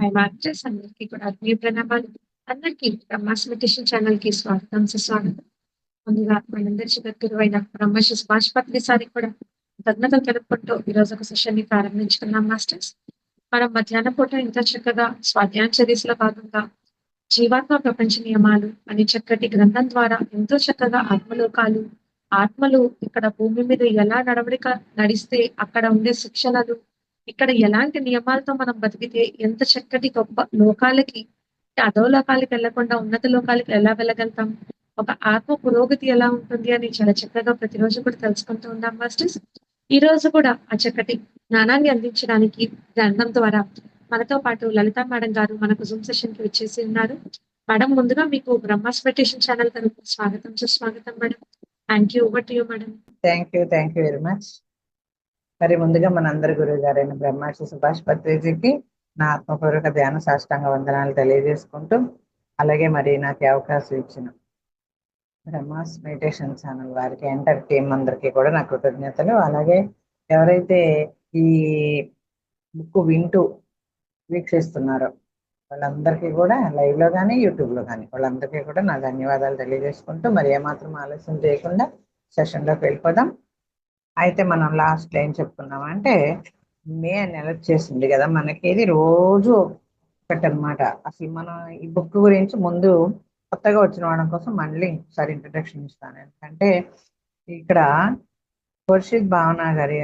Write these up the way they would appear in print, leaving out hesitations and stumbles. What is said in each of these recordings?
Masters అందరికీ కూడా ఆత్మీయ ప్రణామాలు. అందరికీ బ్రహ్మాస్ మెడిటేషన్ ఛానల్‌కి స్వాగతం, సుస్వాగతం. ముందుగా మనందరి జగద్గురువైన బ్రహ్మర్షి సుభాష్ పత్రి సారికి కూడా కృతజ్ఞతలు తెలుపుకుంటూ ఈరోజు ఒక సెషన్‌ని ప్రారంభించుకున్నాం మాస్టర్స్. మనం మధ్యాహ్నం పూట ఎంతో చక్కగా స్వాధ్యాయ చర్యస్లో భాగంగా జీవాత్మ ప్రపంచ నియమాలు అనే చక్కటి గ్రంథం ద్వారా ఎంతో చక్కగా ఆత్మలోకాలు, ఆత్మలు ఇక్కడ భూమి మీద ఎలా నడిస్తే అక్కడ ఉండే శిక్షణలు, ఇక్కడ ఎలాంటి నియమాలతో మనం బతికితే ఎంత చక్కటి గొప్ప లోకాలకి, అధోలోకాలకి వెళ్ళకుండా ఉన్నత లోకాలకి ఎలా వెళ్ళగలుగుతాం? ఒక ఆత్మ పురోగతి ఎలా ఉంటుంది అని చాలా చక్కగా ప్రతిరోజు కూడా తెలుసుకుంటూ ఉన్నాం మాస్టర్స్. ఈ రోజు కూడా ఆ చక్కటి జ్ఞానాన్ని అందించడానికి గ్రంథం ద్వారా మనతో పాటు లలిత మేడం గారు మనకు జూమ్ సెషన్ కి వచ్చేసి ఉన్నారు. మేడం, ముందుగా మీకు బ్రహ్మాస్ మెడిటేషన్ ఛానల్ తరపున స్వాగతం, సుస్వాగతం madam. Thank you. Over to you madam. Thank you very much. మరి ముందుగా మనందరి గురువు గారైన బ్రహ్మర్షి సుభాష్ పత్రిజీకి నా ఆత్మపూర్వక ధ్యాన సాష్టాంగ వందనాలు తెలియజేసుకుంటూ, అలాగే మరి నాకు ఈ అవకాశం ఇచ్చిన బ్రహ్మాస్ మెడిటేషన్ ఛానల్ వారికి, ఎంటర్ టీం అందరికీ కూడా నా కృతజ్ఞతలు. అలాగే ఎవరైతే ఈ బుక్ వింటూ వీక్షిస్తున్నారో వాళ్ళందరికీ కూడా లైవ్లో కానీ యూట్యూబ్లో కానీ వాళ్ళందరికీ కూడా నా ధన్యవాదాలు తెలియజేసుకుంటూ, మరి ఏమాత్రం ఆలస్యం చేయకుండా సెషన్లోకి వెళ్ళిపోదాం. అయితే మనం లాస్ట్ ఏం చెప్పుకున్నామంటే, మే నెల వచ్చేసింది కదా మనకి. ఇది రోజు ఒకటి అనమాట. అసలు మనం ఈ బుక్ గురించి ముందు కొత్తగా వచ్చిన వాళ్ళ కోసం మళ్ళీ ఒకసారి ఇంట్రడక్షన్ ఇస్తాను. ఎందుకంటే ఇక్కడ ఖుర్షిద్ భావన గారి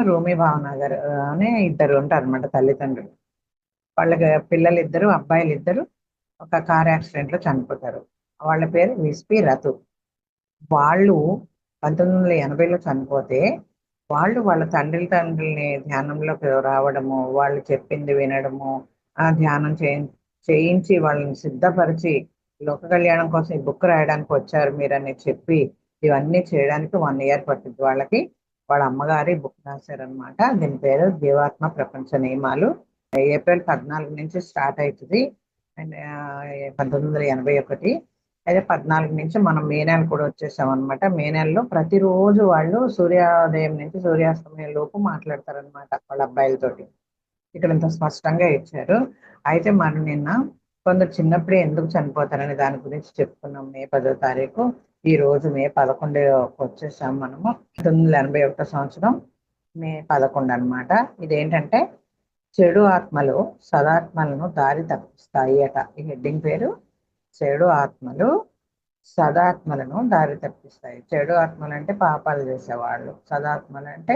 రూమి భావన గారు అనే ఇద్దరు ఉంటారు అనమాట, తల్లిదండ్రులు. వాళ్ళకి పిల్లలు ఇద్దరు, అబ్బాయిలు ఇద్దరు ఒక కార్ యాక్సిడెంట్ లో చనిపోతారు. వాళ్ళ పేరు విస్పి రతు. వాళ్ళు 1980లో చనిపోతే వాళ్ళ తండ్రుల్ని ధ్యానంలోకి రావడము, వాళ్ళు చెప్పింది వినడము, ఆ ధ్యానం చేయించి వాళ్ళని సిద్ధపరిచి లోక కళ్యాణం కోసం ఈ బుక్ రాయడానికి వచ్చారు మీరని చెప్పి ఇవన్నీ చేయడానికి 1 year పట్టింది వాళ్ళకి. వాళ్ళ అమ్మగారి బుక్ రాశారనమాట. దీని పేరు జీవాత్మ ప్రపంచ నియమాలు. ఏప్రిల్ 14 నుంచి స్టార్ట్ అవుతుంది, 1981. అయితే 14 నుంచి మనం మే నెల కూడా వచ్చేసాం అనమాట. మే నెలలో ప్రతిరోజు వాళ్ళు సూర్యోదయం నుంచి సూర్యాస్తమయం లోపు మాట్లాడతారనమాట వాళ్ళ అబ్బాయిలతోటి. ఇక్కడ ఇంత స్పష్టంగా ఇచ్చారు. అయితే మనం నిన్న కొందరు చిన్నప్పుడే ఎందుకు చనిపోతారని దాని గురించి చెప్పుకున్నాం. మే 10వ తారీఖు, ఈ రోజు మే 11 వచ్చేసాం మనము. 1981 సంవత్సరం మే 11 అనమాట. ఇదేంటంటే చెడు ఆత్మలు సదాత్మలను దారి తప్పిస్తాయి అట. ఈ హెడ్డింగ్ పేరు చెడు ఆత్మలు సదాత్మలను దారి తప్పిస్తాయి. చెడు ఆత్మలు అంటే పాపాలు చేసేవాళ్ళు, సదాత్మలు అంటే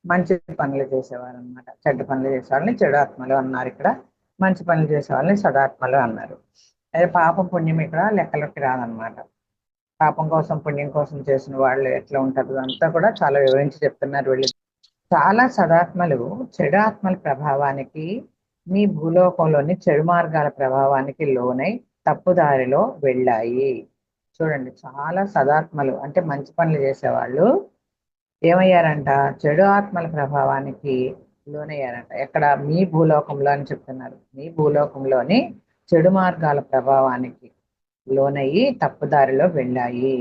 మంచి పనులు చేసేవారు అనమాట. చెడ్డ పనులు చేసేవాళ్ళని చెడు ఆత్మలు అన్నారు ఇక్కడ, మంచి పనులు చేసేవాళ్ళని సదాత్మలు అన్నారు. అదే పాపం పుణ్యం ఇక్కడ లెక్కలోకి రాదనమాట. పాపం కోసం పుణ్యం కోసం చేసిన వాళ్ళు ఎట్లా ఉంటారు అంతా కూడా చాలా వివరించి చెప్తున్నారు వీళ్ళు. చాలా సదాత్మలు చెడు ఆత్మల ప్రభావానికి, మీ భూలోకంలోని చెడు మార్గాల ప్రభావానికి లోనై తప్పుదారిలో వెళ్ళాయి. చూడండి, చాలా సదాత్మలు అంటే మంచి పనులు చేసేవాళ్ళు ఏమయ్యారంట? చెడు ఆత్మల ప్రభావానికి లోనయ్యారంట. ఎక్కడ? మీ భూలోకంలో అని చెప్తున్నారు. మీ భూలోకంలోని చెడు మార్గాల ప్రభావానికి లోనయ్యి తప్పుదారిలో వెళ్ళాయి.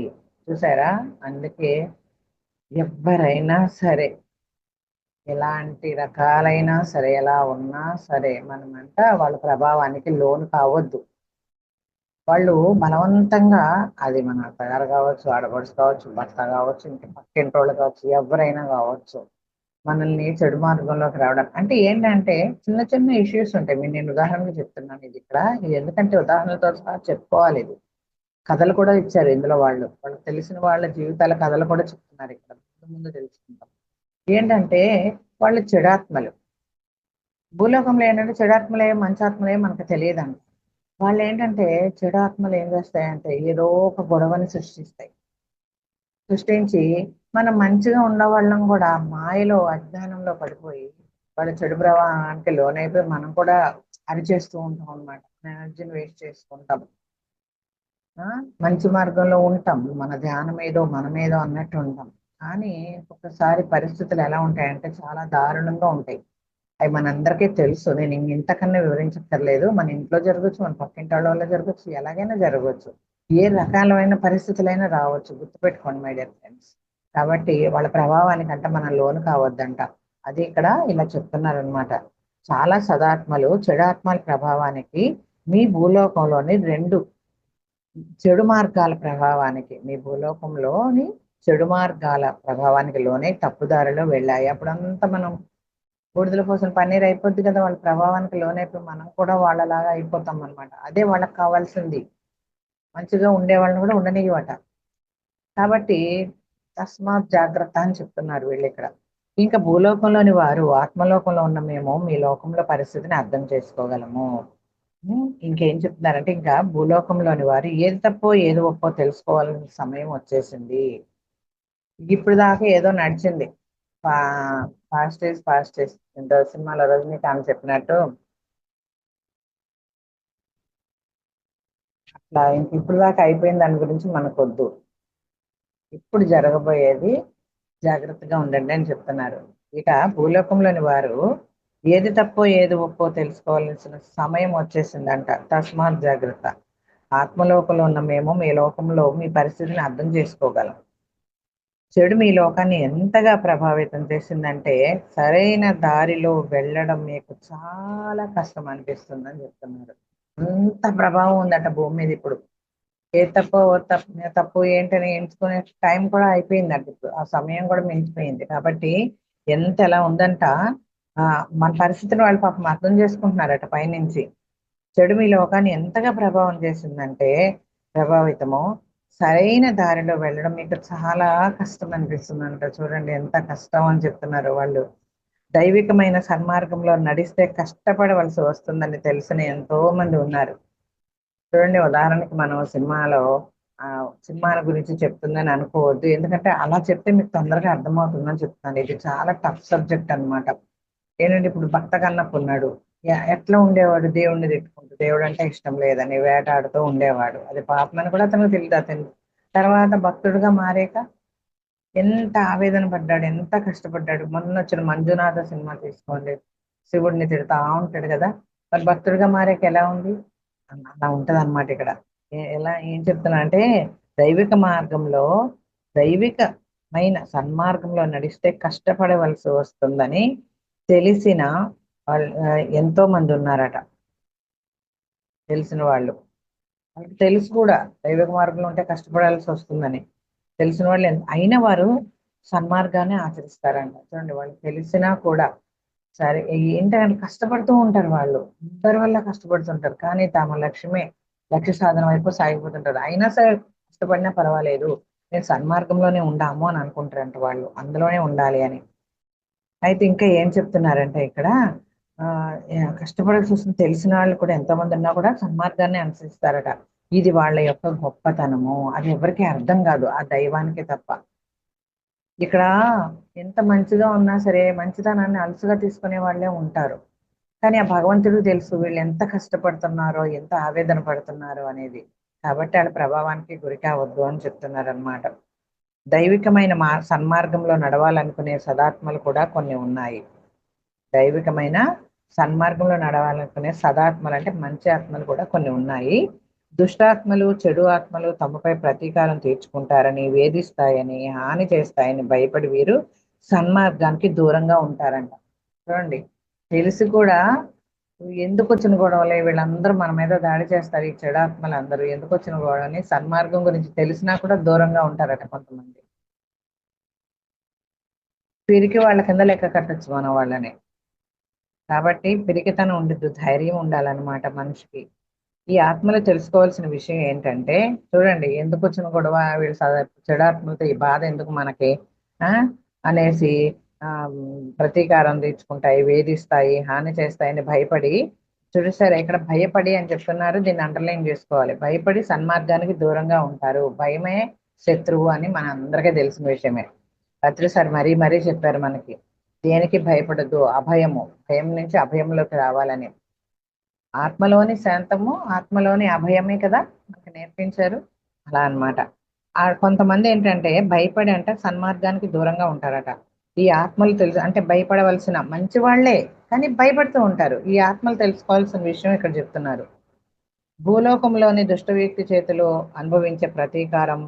చూసారా? అందుకే ఎవరైనా సరే, ఎలాంటి రకాలైనా సరే, ఎలా ఉన్నా సరే, మనమంతా వాళ్ళ ప్రభావానికి లోను కావద్దు. వాళ్ళు బలవంతంగా, అది మన తయారు కావచ్చు, ఆడపడుచు కావచ్చు, భర్త కావచ్చు, ఇంటి పక్కింటి వాళ్ళు కావచ్చు, ఎవరైనా కావచ్చు, మనల్ని చెడు మార్గంలోకి రావడం అంటే ఏంటంటే చిన్న చిన్న ఇష్యూస్ ఉంటాయి. నేను ఉదాహరణగా చెప్తున్నాను ఇది ఇక్కడ. ఇది ఎందుకంటే ఉదాహరణలతో సహా చెప్పుకోవాలి. ఇది కథలు కూడా ఇచ్చారు ఇందులో. వాళ్ళకి తెలిసిన వాళ్ళ జీవితాల కథలు కూడా చెప్తున్నారు ఇక్కడ. ముందు తెలుసుకుంటాం. ఏంటంటే వాళ్ళు చెడాత్మలు. భూలోకంలో ఏంటంటే చెడాత్మలే మంచాత్మలే మనకు తెలియదంట. వాళ్ళు ఏంటంటే చెడాత్మలు ఏం చేస్తాయంటే ఏదో ఒక గొడవని సృష్టించి మనం మంచిగా ఉన్న వాళ్ళం కూడా మాయలో అజ్ఞానంలో పడిపోయి వాళ్ళ చెడు ప్రవాహానికి లోనైపోయి మనం కూడా అరిచేస్తూ ఉంటాం అనమాట. ఎనర్జీని వేస్ట్ చేసుకుంటాం. మంచి మార్గంలో ఉంటాం, మన ధ్యానం ఏదో మనమేదో అన్నట్టు ఉంటాం. కానీ ఒకసారి పరిస్థితులు ఎలా ఉంటాయంటే చాలా దారుణంగా ఉంటాయి. అవి మనందరికీ తెలుసు. నేను ఇంతకన్నా వివరించక్కర్లేదు. మన ఇంట్లో జరగచ్చు, మన పక్కింటి వాళ్ళ జరగచ్చు, ఎలాగైనా జరగవచ్చు. ఏ రకాలైన పరిస్థితులైనా రావచ్చు. గుర్తుపెట్టుకోండి మై డియర్ ఫ్రెండ్స్. కాబట్టి వాళ్ళ ప్రభావానికంట మనం లోను కావద్దంట. అది ఇక్కడ ఇలా చెప్తున్నారనమాట. చాలా సదాత్మలు చెడాత్మల ప్రభావానికి మీ భూలోకంలోని రెండు చెడు మార్గాల ప్రభావానికి మీ భూలోకంలోని చెడు మార్గాల ప్రభావానికి లోనే తప్పుదారిలో వెళ్ళాయి. అప్పుడంతా మనం బూడిదల కోసం పన్నీర్ అయిపోద్ది కదా, వాళ్ళ ప్రభావానికి లోనైపోయి మనం కూడా వాళ్ళలాగా అయిపోతాం అనమాట. అదే వాళ్ళకి కావాల్సింది, మంచిగా ఉండే వాళ్ళని కూడా ఉండనివ్వట. కాబట్టి తస్మాత్ జాగ్రత్త అని చెప్తున్నారు వీళ్ళు ఇక్కడ. ఇంకా భూలోకంలోని వారు ఆత్మలోకంలో ఉన్న మేము మీ లోకంలో పరిస్థితిని అర్థం చేసుకోగలము. ఇంకేం చెప్తున్నారంటే, ఇంకా భూలోకంలోని వారు ఏది తప్పో ఏది ఒప్పో తెలుసుకోవాలని సమయం వచ్చేసింది. ఇప్పుడు దాకా ఏదో నడిచింది, ఫాస్ట్ ఇంత సినిమాలో రజనీకాంత్ చెప్పినట్టు అట్లా ఇంక ఇప్పుడు దాకా అయిపోయిన దాని గురించి మనకొద్దు, ఇప్పుడు జరగబోయేది జాగ్రత్తగా ఉండండి అని చెప్తున్నారు. ఇక భూలోకంలోని వారు ఏది తప్పో ఏది ఒప్పో తెలుసుకోవాల్సిన సమయం వచ్చేసిందంట. తస్మాత్ జాగ్రత్త. ఆత్మలోకంలో ఉన్న మేము మీ లోకంలో మీ పరిస్థితిని అర్థం చేసుకోగలం. చెడు మీ లోకాన్ని ఎంతగా ప్రభావితం చేసిందంటే సరైన దారిలో వెళ్ళడం మీకు చాలా కష్టం అనిపిస్తుందని చెప్తున్నారు. అంత ప్రభావం ఉందట భూమి మీద ఇప్పుడు. ఏ తప్పు తప్పు ఏంటని ఎంచుకునే టైం కూడా అయిపోయిందంట, ఇప్పుడు ఆ సమయం కూడా మించిపోయింది. కాబట్టి ఎంత ఎలా ఉందంట, ఆ మన పరిస్థితిని వాళ్ళు పాపం అర్థం చేసుకుంటున్నారట పైనుంచి. చెడు మీ లోకాన్ని ఎంతగా ప్రభావం చేసిందంటే ప్రభావితము సరైన దారిలో వెళ్ళడం మీకు చాలా కష్టం అనిపిస్తుందంట. చూడండి ఎంత కష్టం అని చెప్తున్నారు వాళ్ళు. దైవికమైన సన్మార్గంలో నడిస్తే కష్టపడవలసి వస్తుందని తెలిసిన ఎంతో మంది ఉన్నారు. చూడండి, ఉదాహరణకి మనం సినిమాలో ఆ సినిమాల గురించి చెప్తుందని అనుకోవద్దు, ఎందుకంటే అలా చెప్తే మీకు తొందరగా అర్థమవుతుందని చెప్తున్నాను. ఇది చాలా టఫ్ సబ్జెక్ట్ అన్నమాట. ఏంటంటే ఇప్పుడు భక్త కన్నప్ప ఉన్నాడు. ఎట్లా ఉండేవాడు, దేవుణ్ణి తిట్టుకుంటూ, దేవుడు అంటే ఇష్టం లేదని వేటాడుతూ ఉండేవాడు. అది పాపమని కూడా అతనికి తెలియదు. అతను తర్వాత భక్తుడిగా మారాక ఎంత ఆవేదన పడ్డాడు, ఎంత కష్టపడ్డాడు. మొన్న వచ్చిన మంజునాథ సినిమా తీసుకోండి, శివుడిని తిడతా ఉంటాడు కదా, మరి భక్తుడిగా మారాక ఎలా ఉంది? అలా ఉంటది అనమాట ఇక్కడ. ఎలా ఏం చెప్తున్నా అంటే, దైవిక మార్గంలో దైవికమైన సన్మార్గంలో నడిస్తే కష్టపడవలసి వస్తుందని తెలిసిన వాళ్ళు ఎంతో మంది ఉన్నారట. తెలిసిన వాళ్ళు, వాళ్ళకి తెలుసు కూడా దైవిక మార్గంలో ఉంటే కష్టపడాల్సి వస్తుందని తెలిసిన వాళ్ళు అయిన వారు సన్మార్గాన్ని ఆచరిస్తారంట. చూడండి, వాళ్ళు తెలిసినా కూడా సరే ఏంటంటే కష్టపడుతూ ఉంటారు. వాళ్ళు ఇద్దరి వల్ల కష్టపడుతుంటారు, కానీ తమ లక్ష్య సాధన వైపు సాగిపోతుంటారు. అయినా సరే కష్టపడినా పర్వాలేదు, నేను సన్మార్గంలోనే ఉండాము అని అనుకుంటారంట. వాళ్ళు అందులోనే ఉండాలి అని. అయితే ఇంకా ఏం చెప్తున్నారంటే ఇక్కడ, ఆ కష్టపడాల్సి వస్తుంది తెలిసిన వాళ్ళు కూడా ఎంతోమంది ఉన్నా కూడా సన్మార్గాన్ని అనుసరిస్తారట. ఇది వాళ్ళ యొక్క గొప్పతనము. అది ఎవరికి అర్థం కాదు, ఆ దైవానికి తప్ప. ఇక్కడ ఎంత మంచిగా ఉన్నా సరే మంచితనాన్ని అలుసుగా తీసుకునే వాళ్ళే ఉంటారు. కానీ ఆ భగవంతుడికి తెలుసు వీళ్ళు ఎంత కష్టపడుతున్నారో, ఎంత ఆవేదన పడుతున్నారో అనేది. కాబట్టి వాళ్ళ ప్రభావానికి గురి కావద్దు అని చెప్తున్నారు అనమాట. దైవికమైన సన్మార్గంలో నడవాలనుకునే సదాత్మలు కూడా కొన్ని ఉన్నాయి. దైవికమైన సన్మార్గంలో నడవాలనుకునే సదాత్మలు అంటే మంచి ఆత్మలు కూడా కొన్ని ఉన్నాయి. దుష్టాత్మలు, చెడు ఆత్మలు తమపై ప్రతీకారం తీర్చుకుంటారని, వేధిస్తాయని, హాని చేస్తాయని భయపడి వీరు సన్మార్గానికి దూరంగా ఉంటారంట. చూడండి, తెలిసి కూడా ఎందుకు వచ్చిన గొడవలే, వీళ్ళందరూ మన మీద దాడి చేస్తారు, ఈ చెడాత్మలు అందరూ ఎందుకు వచ్చిన గొడవని సన్మార్గం గురించి తెలిసినా కూడా దూరంగా ఉంటారట కొంతమంది. పిరికి వాళ్ళ కింద లెక్క కట్టచ్చు మన వాళ్ళని. కాబట్టి పిరికితనం ఉండద్దు, ధైర్యం ఉండాలన్నమాట మనిషికి. ఈ ఆత్మలు తెలుసుకోవాల్సిన విషయం ఏంటంటే, చూడండి ఎందుకు వచ్చిన గొడవ, వీళ్ళు చెడాత్మలతో ఈ బాధ ఎందుకు మనకి ఆ అనేసి ఆ ప్రతీకారం తీర్చుకుంటాయి, వేధిస్తాయి, హాని చేస్తాయని భయపడి. చూసారా ఇక్కడ భయపడి అని చెప్తున్నారు, దీన్ని అండర్లైన్ చేసుకోవాలి. భయపడి సన్మార్గానికి దూరంగా ఉంటారు. భయమే శత్రువు అని మన అందరికీ తెలిసిన విషయమే. పత్రిసారి మరీ మరీ చెప్పారు మనకి, దేనికి భయపడద్దు, అభయము, భయం నుంచి అభయంలోకి రావాలని. ఆత్మలోని శాంతము, ఆత్మలోని అభయమే కదా మనకు నేర్పించారు. అలా అన్నమాట. కొంతమంది ఏంటంటే భయపడి అంటే సన్మార్గానికి దూరంగా ఉంటారట. ఈ ఆత్మలు తెలుసు అంటే భయపడవలసిన మంచి వాళ్ళే, కానీ భయపడుతూ ఉంటారు. ఈ ఆత్మలు తెలుసుకోవాల్సిన విషయం ఇక్కడ చెప్తున్నారు. భూలోకంలోని దుష్ట వ్యక్తి చేతిలో అనుభవించే ప్రతీకారం,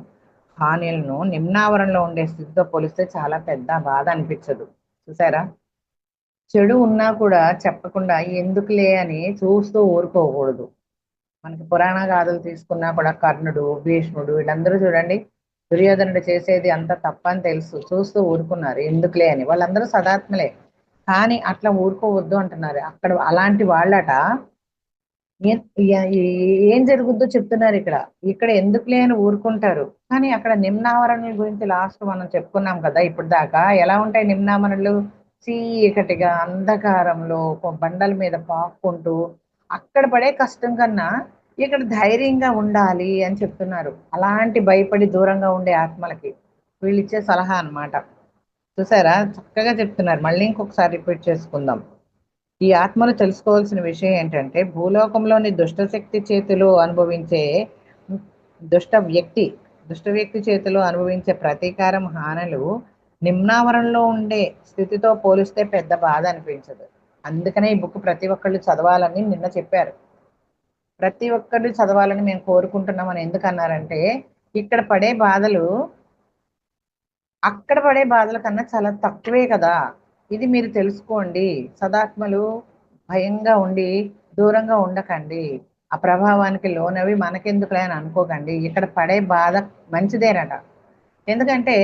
హానిలను నిమ్నావరణలో ఉండే స్థితితో పోలిస్తే చాలా పెద్ద బాధ అనిపించదు. చూసారా, చెడు ఉన్నా కూడా చెప్పకుండా ఎందుకులే అని చూస్తూ ఊరుకోకూడదు. మనకి పురాణ గాథలు తీసుకున్నా కూడా కర్ణుడు, భీష్ముడు వీళ్ళందరూ చూడండి, దుర్యోధనుడు చేసేది అంత తప్పని తెలుసు చూస్తూ ఊరుకున్నారు ఎందుకులే అని. వాళ్ళందరూ సదాత్మలే, కానీ అట్లా ఊరుకోవద్దు అంటున్నారు. అక్కడ అలాంటి వాళ్ళట ఏం జరుగుద్దో చెప్తున్నారు ఇక్కడ. ఇక్కడ ఎందుకులే అని ఊరుకుంటారు, కానీ అక్కడ నిమ్నావరణల గురించి లాస్ట్ మనం చెప్పుకున్నాం కదా ఇప్పుడు దాకా. ఎలా ఉంటాయి నిమ్నావరణలు? చీకటిగా అంధకారంలో బండల మీద పాక్కుంటూ అక్కడ పడే కష్టం కన్నా ఇక్కడ ధైర్యంగా ఉండాలి అని చెప్తున్నారు. అలాంటి భయపడి దూరంగా ఉండే ఆత్మలకి వీళ్ళు ఇచ్చే సలహా అన్నమాట. చూసారా, చక్కగా చెప్తున్నారు. మళ్ళీ ఇంకొకసారి రిపీట్ చేసుకుందాం. ఈ ఆత్మలు తెలుసుకోవాల్సిన విషయం ఏంటంటే, భూలోకంలోని దుష్టశక్తి చేతిలో అనుభవించే దుష్ట వ్యక్తి దుష్ట వ్యక్తి చేతిలో అనుభవించే ప్రతీకారం, హానులు నిమ్నావరణలో ఉండే స్థితితో పోలిస్తే పెద్ద బాధ అనిపించదు. అందుకనే ఈ బుక్ ప్రతి ఒక్కళ్ళు చదవాలని నిన్న చెప్పారు. ప్రతి ఒక్కళ్ళు చదవాలని మేము కోరుకుంటున్నామని ఎందుకు అన్నారంటే, ఇక్కడ పడే బాధలు అక్కడ పడే బాధల కన్నా చాలా తక్కువే కదా. ఇది మీరు తెలుసుకోండి. సదాత్మలు భయంగా ఉండి దూరంగా ఉండకండి. ఆ ప్రభావానికి లోనవి మనకెందుకులే అని అనుకోకండి. ఇక్కడ పడే బాధ మంచిదేనట. ఎందుకంటే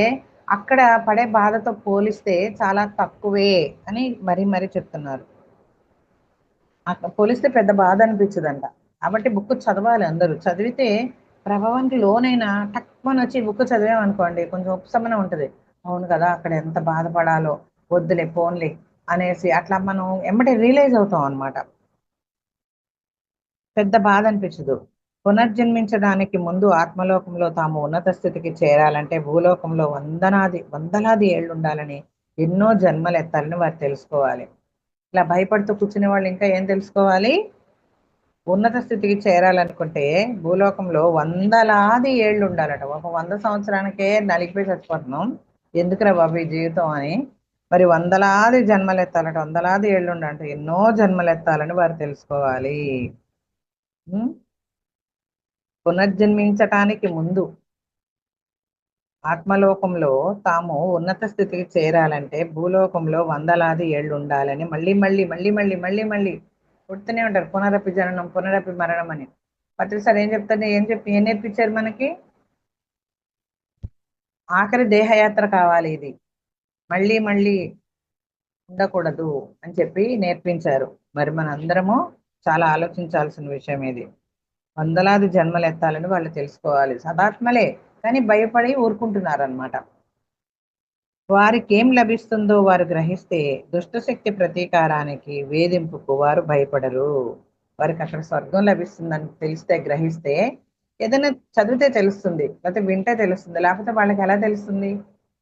అక్కడ పడే బాధతో పోలిస్తే చాలా తక్కువే అని మరీ మరీ చెప్తున్నారు. అక్కడ పోలిస్తే పెద్ద బాధ అనిపించదంట. కాబట్టి బుక్ చదవాలి అందరూ. చదివితే ప్రభావానికి లోనైనా టక్మని వచ్చి బుక్ చదివామనుకోండి కొంచెం ఉపశమనం ఉంటుంది. అవును కదా, అక్కడ ఎంత బాధపడాలో, వద్దులే పోన్లే అనేసి అట్లా మనం ఎమ్మటే రియలైజ్ అవుతాం అనమాట. పెద్ద బాధ అనిపించదు. పునర్జన్మించడానికి ముందు ఆత్మలోకంలో తాము ఉన్నత స్థితికి చేరాలంటే భూలోకంలో వందలాది ఏళ్ళు ఉండాలని, ఎన్నో జన్మలు ఎత్తాలని వారు తెలుసుకోవాలి. ఇలా భయపడుతూ కూర్చునే వాళ్ళు ఇంకా ఏం తెలుసుకోవాలి? ఉన్నత స్థితికి చేరాలనుకుంటే భూలోకంలో వందలాది ఏళ్ళు ఉండాలట. ఒక 100 సంవత్సరానికే నలిగిపోయి చచ్చిపోతున్నాం, ఎందుకురా బాబు ఈ జీవితం అని. మరి వందలాది జన్మలు ఎత్తాలట, వందలాది ఏళ్ళు ఉండాలంటే ఎన్నో జన్మలు ఎత్తాలని వారు తెలుసుకోవాలి. ఉం? పునర్జన్మించటానికి ముందు ఆత్మలోకంలో తాము ఉన్నత స్థితికి చేరాలంటే భూలోకంలో వందలాది ఏళ్ళు ఉండాలని మళ్ళీ మళ్ళీ మళ్ళీ మళ్ళీ మళ్ళీ మళ్ళీ పుడుతూనే ఉంటారు. పునరపి జననం పునరపి మరణం అని. పత్రిసారి ఏం నేర్పించారు మనకి? ఆఖరి దేహయాత్ర కావాలి ఇది, మళ్ళీ మళ్ళీ ఉండకూడదు అని చెప్పి నేర్పించారు. మరి మన అందరము చాలా ఆలోచించాల్సిన విషయం ఇది. వందలాది జన్మలు ఎత్తాలని వాళ్ళు తెలుసుకోవాలి. సదాత్మలే, కానీ భయపడి ఊరుకుంటున్నారు అనమాట. వారికి ఏం లభిస్తుందో వారు గ్రహిస్తే దుష్టశక్తి ప్రతీకారానికి, వేధింపుకు వారు భయపడరు. వారికి అక్కడ స్వర్గం లభిస్తుందని తెలిస్తే, గ్రహిస్తే, ఏదైనా చదివితే తెలుస్తుంది, లేకపోతే వింటే తెలుస్తుంది, లేకపోతే వాళ్ళకి ఎలా తెలుస్తుంది?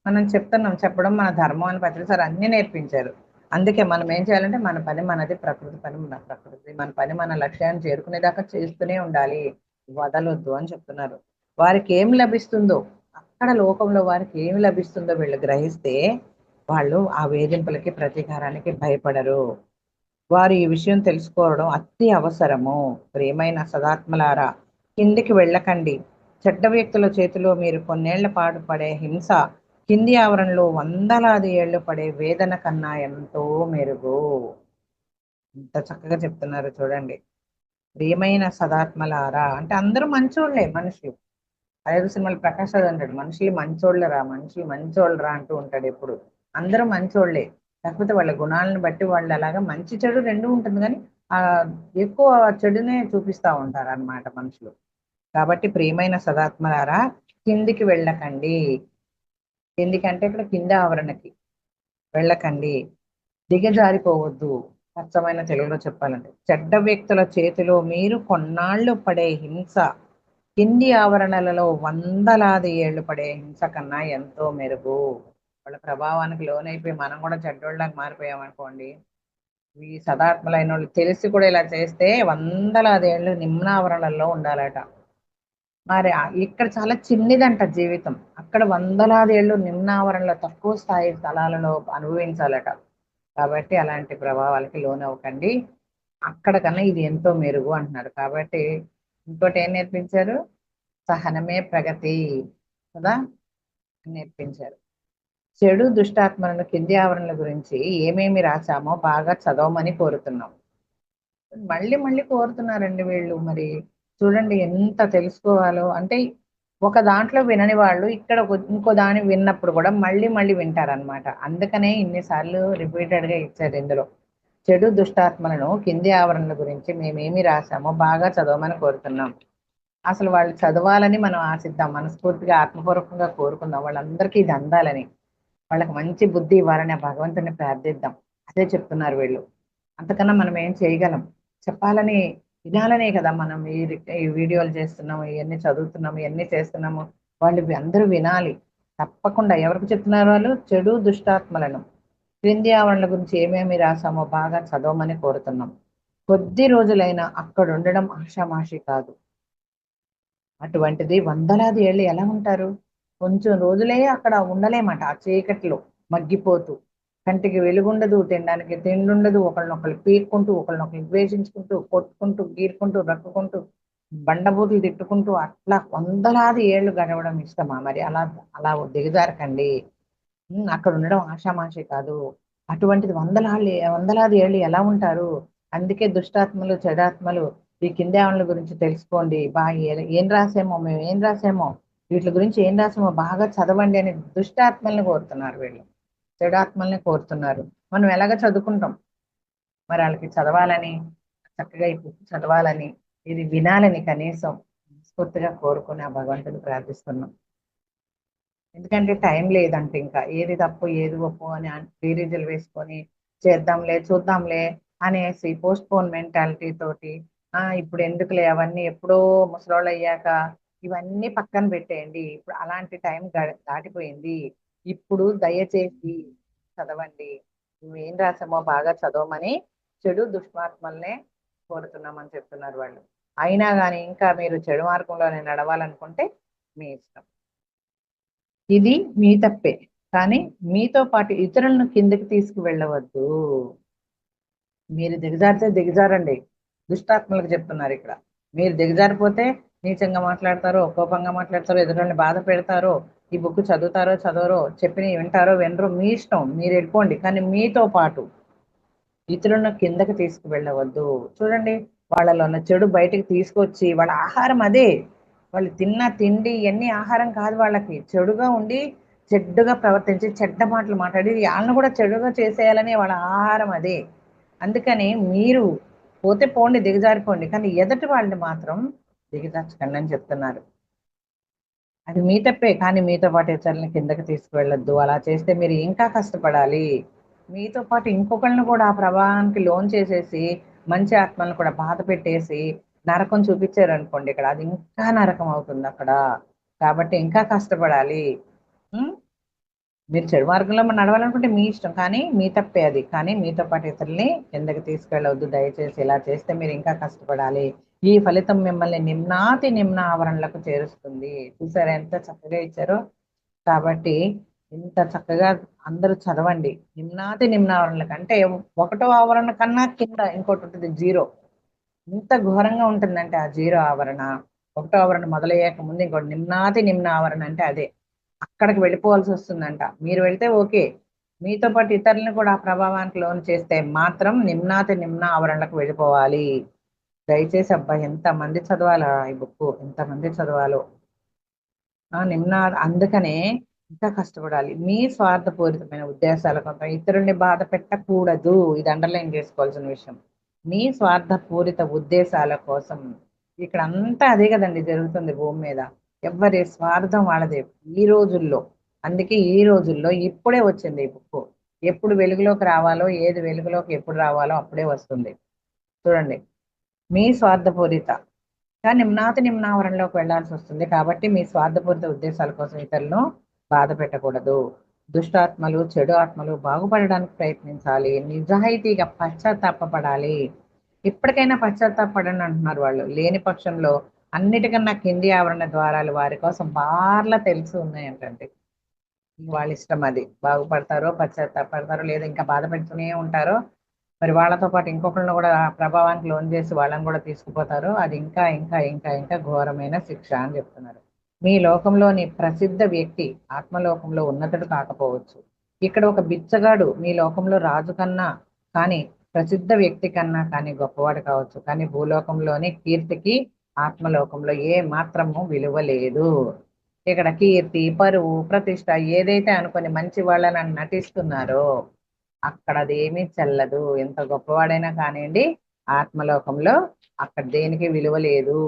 మనం చెప్తున్నాం, చెప్పడం మన ధర్మం అని పత్రిసారి అన్ని నేర్పించారు. అందుకే మనం ఏం చేయాలంటే మన పని మనది, ప్రకృతి పని మన ప్రకృతి, మన పని మన లక్ష్యాన్ని చేరుకునేదాకా చేస్తూనే ఉండాలి, వదలొద్దు అని చెప్తున్నారు. వారికి ఏం లభిస్తుందో, అక్కడ లోకంలో వారికి ఏమి లభిస్తుందో వీళ్ళు గ్రహిస్తే వాళ్ళు ఆ వేధింపులకి, ప్రతీకారానికి భయపడరు. వారు ఈ విషయం తెలుసుకోవడం అతి అవసరము. ప్రియమైన సదాత్మలారా, కిందికి వెళ్ళకండి. చెడ్డ వ్యక్తుల చేతిలో మీరు కొన్నేళ్ల పాటు పడే హింస కింది ఆవరణలో వందలాది ఏళ్లు పడే వేదన కన్నా ఎంతో మెరుగు. ఇంత చక్కగా చెప్తున్నారు చూడండి. ప్రియమైన సదాత్మలారా అంటే అందరూ మంచోళ్లే మనుషులు. అదే సినిమాలు ప్రకాష్ రాజ్ అంటాడు, మనుషులు మంచోళ్ళరా, మనుషులు మంచోళ్ళరా అంటూ ఉంటాడు ఎప్పుడు. అందరూ మంచోళ్లే, కాకపోతే వాళ్ళ గుణాలను బట్టి వాళ్ళు అలాగా మంచి చెడు రెండు ఉంటుంది, కానీ ఆ ఎక్కువ చెడునే చూపిస్తా ఉంటారు అన్నమాట మనుషులు. కాబట్టి ప్రియమైన సదాత్మలారా, కిందికి వెళ్ళకండి. ఎందుకంటే ఇక్కడ కింద ఆవరణకి వెళ్ళకండి, దిగజారిపోవద్దు. స్వచ్ఛమైన తెలుగులో చెప్పాలంటే చెడ్డ వ్యక్తుల చేతిలో మీరు కొన్నాళ్ళు పడే హింస కింది ఆవరణలలో వందలాది ఏళ్ళు పడే హింస కన్నా ఎంతో మెరుగు. వాళ్ళ ప్రభావానికి లోనైపోయి మనం కూడా చెడ్డోళ్ళకి మారిపోయామనుకోండి, ఈ సదాత్మలైన వాళ్ళు తెలిసి కూడా ఇలా చేస్తే వందలాది ఏళ్ళు నిమ్నావరణలో ఉండాలట. మరి ఇక్కడ చాలా చిన్నదంట జీవితం, అక్కడ వందలాది ఏళ్ళు నిమ్నావరణలో తక్కువ స్థాయి స్థలాలలో అనుభవించాలట. కాబట్టి అలాంటి ప్రభావాలకి లోనవ్వకండి, అక్కడ కన్నా ఇది ఎంతో మెరుగు అంటున్నారు. కాబట్టి ఇంకోటి ఏం నేర్పించారు? సహనమే ప్రగతి కదా నేర్పించారు. చెడు దుష్టాత్మలను కింది ఆవరణల గురించి ఏమేమి రాశామో బాగా చదవమని కోరుతున్నాం. మళ్ళీ మళ్ళీ కోరుతున్నారండి వీళ్ళు. మరి చూడండి ఎంత తెలుసుకోవాలో. అంటే ఒక దాంట్లో వినని వాళ్ళు ఇక్కడ ఇంకో దాన్ని విన్నప్పుడు కూడా మళ్ళీ మళ్ళీ వింటారనమాట. అందుకనే ఇన్నిసార్లు రిపీటెడ్గా ఇచ్చారు ఇందులో. చెడు దుష్టాత్మలను కింది ఆవరణల గురించి మేమేమి రాశామో బాగా చదవమని కోరుతున్నాం. అసలు వాళ్ళు చదవాలని మనం ఆశిద్దాం. మనస్ఫూర్తిగా ఆత్మపూర్వకంగా కోరుకుందాం వాళ్ళందరికీ ఇది అందాలని. వాళ్ళకి మంచి బుద్ధి ఇవ్వాలని ఆ భగవంతుడిని ప్రార్థిద్దాం. అదే చెప్తున్నారు వీళ్ళు. అంతకన్నా మనం ఏం చేయగలం? చెప్పాలని, వినాలనే కదా మనం ఈ వీడియోలు చేస్తున్నాము, ఇవన్నీ చదువుతున్నాము, ఇవన్నీ చేస్తున్నాము. వాళ్ళు అందరూ వినాలి. తప్పకుండా ఎవరికి చెప్తున్నారు వాళ్ళు? చెడు దుష్టాత్మలను క్రింది ఆవరణల గురించి ఏమేమి రాసామో బాగా చదవమని కోరుతున్నాం. కొద్ది రోజులైనా అక్కడ ఉండడం ఆషామాషి కాదు. అటువంటిది వందలాది ఏళ్ళు ఎలా ఉంటారు? కొంచెం రోజులే అక్కడ ఉండలేమట. ఆ చీకట్లో మగ్గిపోతూ, కంటికి వెలుగుండదు, తినడానికి తిండుండదు, ఒకళ్ళనొకళ్ళు పీక్కుంటూ, ఒకళ్ళనొకళ్ళు ద్వేషించుకుంటూ, కొట్టుకుంటూ, గీరుకుంటూ, రక్కుకుంటూ, బండబూతులు తిట్టుకుంటూ అట్లా వందలాది ఏళ్ళు గడవడం ఇష్టమా? మరి అలా అలా దిగజారకండి. అక్కడ ఉండడం ఆషామాషి కాదు. అటువంటిది వందలాది ఏళ్ళు ఎలా ఉంటారు? అందుకే దుష్టాత్మలు, చెడాత్మలు ఈ కింది ఆవరణల గురించి తెలుసుకోండి. ఏం రాసామో, మేము ఏం రాసామో, వీటి గురించి ఏం రాసామో బాగా చదవండి అని దుష్టాత్మల్ని కోరుతున్నారు వీళ్ళు. చెడాత్మల్ని కోరుతున్నారు. మనం ఎలాగ చదువుకుంటాం? మరి వాళ్ళకి చదవాలని, చక్కగా ఈ బుక్ చదవాలని, ఇది వినాలని కనీసం మనస్ఫూర్తిగా కోరుకుని ఆ భగవంతుని ప్రార్థిస్తున్నాం. ఎందుకంటే టైం లేదంటే ఇంకా ఏది తప్పు ఏది ఒప్పు అని బీరీజులు వేసుకొని చేద్దాంలే చూద్దాంలే అనేసి పోస్ట్ పోన్ మెంటాలిటీ తోటి ఇప్పుడు ఎందుకులే అవన్నీ ఎప్పుడో ముసలోళ్ళు అయ్యాక ఇవన్నీ పక్కన పెట్టేయండి. ఇప్పుడు అలాంటి టైం దాటిపోయింది. ఇప్పుడు దయచేసి చదవండి. నువ్వేం రాసామో బాగా చదవమని చెడు దుష్మాత్మల్నే కోరుతున్నామని చెప్తున్నారు వాళ్ళు. అయినా కానీ ఇంకా మీరు చెడు మార్గంలోనే నడవాలనుకుంటే మీ ఇష్టం. ఇది మీ తప్పే. కానీ మీతో పాటు ఇతరులను కిందకి తీసుకువెళ్ళవద్దు. మీరు దిగజారితే దిగజారండి. దుష్టాత్మలకు చెప్తున్నారు ఇక్కడ. మీరు దిగజారిపోతే నీచంగా మాట్లాడతారో, కోపంగా మాట్లాడతారో, ఎదురుని బాధ పెడతారో, ఈ బుక్ చదువుతారో చదవరో, చెప్పినవి వింటారో వినరో మీ ఇష్టం. మీరు వెళ్ళిపోండి. కానీ మీతో పాటు ఇతరులను కిందకి తీసుకువెళ్ళవద్దు. చూడండి, వాళ్ళలో ఉన్న చెడు బయటకు తీసుకొచ్చి వాళ్ళ ఆహారం అదే. వాళ్ళు తిన్న తిండి ఇవన్నీ ఆహారం కాదు వాళ్ళకి. చెడుగా ఉండి చెడ్డగా ప్రవర్తించి చెడ్డ మాటలు మాట్లాడి వాళ్ళని కూడా చెడుగా చేసేయాలని వాళ్ళ ఆహారం అదే. అందుకని మీరు పోతే పోండి, దిగజారిపోండి, కానీ ఎదటి వాళ్ళని మాత్రం దిగజార్చకండి అని చెప్తున్నారు. అది మీ తప్పే. కానీ మీతో పాటు ఇతరులని కిందకి తీసుకువెళ్ళొద్దు. అలా చేస్తే మీరు ఇంకా కష్టపడాలి. మీతో పాటు ఇంకొకళ్ళని కూడా ఆ ప్రభావానికి లోన్ చేసేసి మంచి ఆత్మలను కూడా బాధ పెట్టేసి నరకం చూపించారు అనుకోండి, ఇక్కడ అది ఇంకా నరకం అవుతుంది అక్కడ. కాబట్టి ఇంకా కష్టపడాలి. మీరు చెడు మార్గంలో నడవాలనుకుంటే మీ ఇష్టం, కానీ మీ తప్పే అది. కానీ మీతో పాటు ఇతరుల్ని కిందకి తీసుకెళ్ళవద్దు దయచేసి. ఇలా చేస్తే మీరు ఇంకా కష్టపడాలి. ఈ ఫలితం మిమ్మల్ని నిమ్నాతి నిమ్న ఆవరణలకు చేరుస్తుంది. చూసారా ఎంత చక్కగా ఇచ్చారో? కాబట్టి ఇంత చక్కగా అందరూ చదవండి. నిమ్నాతి నిమ్న ఆవరణలకు అంటే ఒకటో ఆవరణ కన్నా కింద ఇంకోటి ఉంటుంది, జీరో. ఇంత ఘోరంగా ఉంటుందంటే ఆ జీరో ఆవరణ. ఒకటో ఆవరణ మొదలయ్యాక ముందు ఇంకోటి నిమ్నాతి నిమ్న ఆవరణ అంటే అదే. అక్కడికి వెళ్ళిపోవాల్సి వస్తుందంట. మీరు వెళ్తే ఓకే, మీతో పాటు ఇతరులను కూడా ఆ ప్రభావానికి లోన్ చేస్తే మాత్రం నిమ్నాతి నిమ్న ఆవరణలకు వెళ్ళిపోవాలి. దయచేసి అబ్బాయి ఎంతమంది చదవాలా ఈ బుక్, ఎంతమంది చదవాలో. నిమ్న అందుకనే ఇంకా కష్టపడాలి. మీ స్వార్థపూరితమైన ఉద్దేశాల కోసం ఇతరుల్ని బాధ పెట్టకూడదు. ఇది అండర్లైన్ చేసుకోవాల్సిన విషయం. మీ స్వార్థపూరిత ఉద్దేశాల కోసం ఇక్కడ అంతా అదే కదండి జరుగుతుంది భూమి మీద. ఎవరి స్వార్థం వాళ్ళదే ఈ రోజుల్లో. అందుకే ఈ రోజుల్లో ఇప్పుడే వచ్చింది ఈ బుక్. ఎప్పుడు వెలుగులోకి రావాలో, ఏది వెలుగులోకి ఎప్పుడు రావాలో అప్పుడే వస్తుంది. చూడండి, మీ స్వార్థపూరిత కానీ నిమ్నాతి నిమ్నావరణలోకి వెళ్లాల్సి వస్తుంది. కాబట్టి మీ స్వార్థపూరిత ఉద్దేశాల కోసం ఇతరులను బాధ పెట్టకూడదు. దుష్టాత్మలు, చెడు ఆత్మలు బాగుపడడానికి ప్రయత్నించాలి. నిజాయితీగా పశ్చాత్తాపడాలి. ఇప్పటికైనా పశ్చాత్తాపడండి అంటున్నారు వాళ్ళు. లేని పక్షంలో అన్నిటికన్నా కింది ఆవరణ ద్వారాలు వారి కోసం బార్లా తెలిసి ఉన్నాయంటండి. వాళ్ళ ఇష్టం అది. బాగుపడతారో పశ్చాత్తాపడతారో, లేదా ఇంకా బాధ పెడుతూనే ఉంటారో, మరి వాళ్ళతో పాటు ఇంకొకరిని కూడా ప్రభావానికి లోన్ చేసి వాళ్ళని కూడా తీసుకుపోతారు. అది ఇంకా ఇంకా ఇంకా ఇంకా ఘోరమైన శిక్ష అని చెప్తున్నారు. మీ లోకంలోని ప్రసిద్ధ వ్యక్తి ఆత్మలోకంలో ఉన్నతుడు కాకపోవచ్చు, ఇక్కడ ఒక బిచ్చగాడు మీ లోకంలో రాజు కన్నా కానీ, ప్రసిద్ధ వ్యక్తి కన్నా కానీ గొప్పవాడు కావచ్చు. కానీ భూలోకంలోని కీర్తికి ఆత్మలోకంలో ఏ మాత్రము విలువ లేదు. ఇక్కడ కీర్తి, పరువు, ప్రతిష్ట ఏదైతే అనుకొని మంచి వాళ్ళని నటిస్తున్నారో అక్కడ అదేమీ చెల్లదు. ఎంత గొప్పవాడైనా కానివ్వండి, ఆత్మలోకంలో అక్కడ దేనికి విలువ లేదు.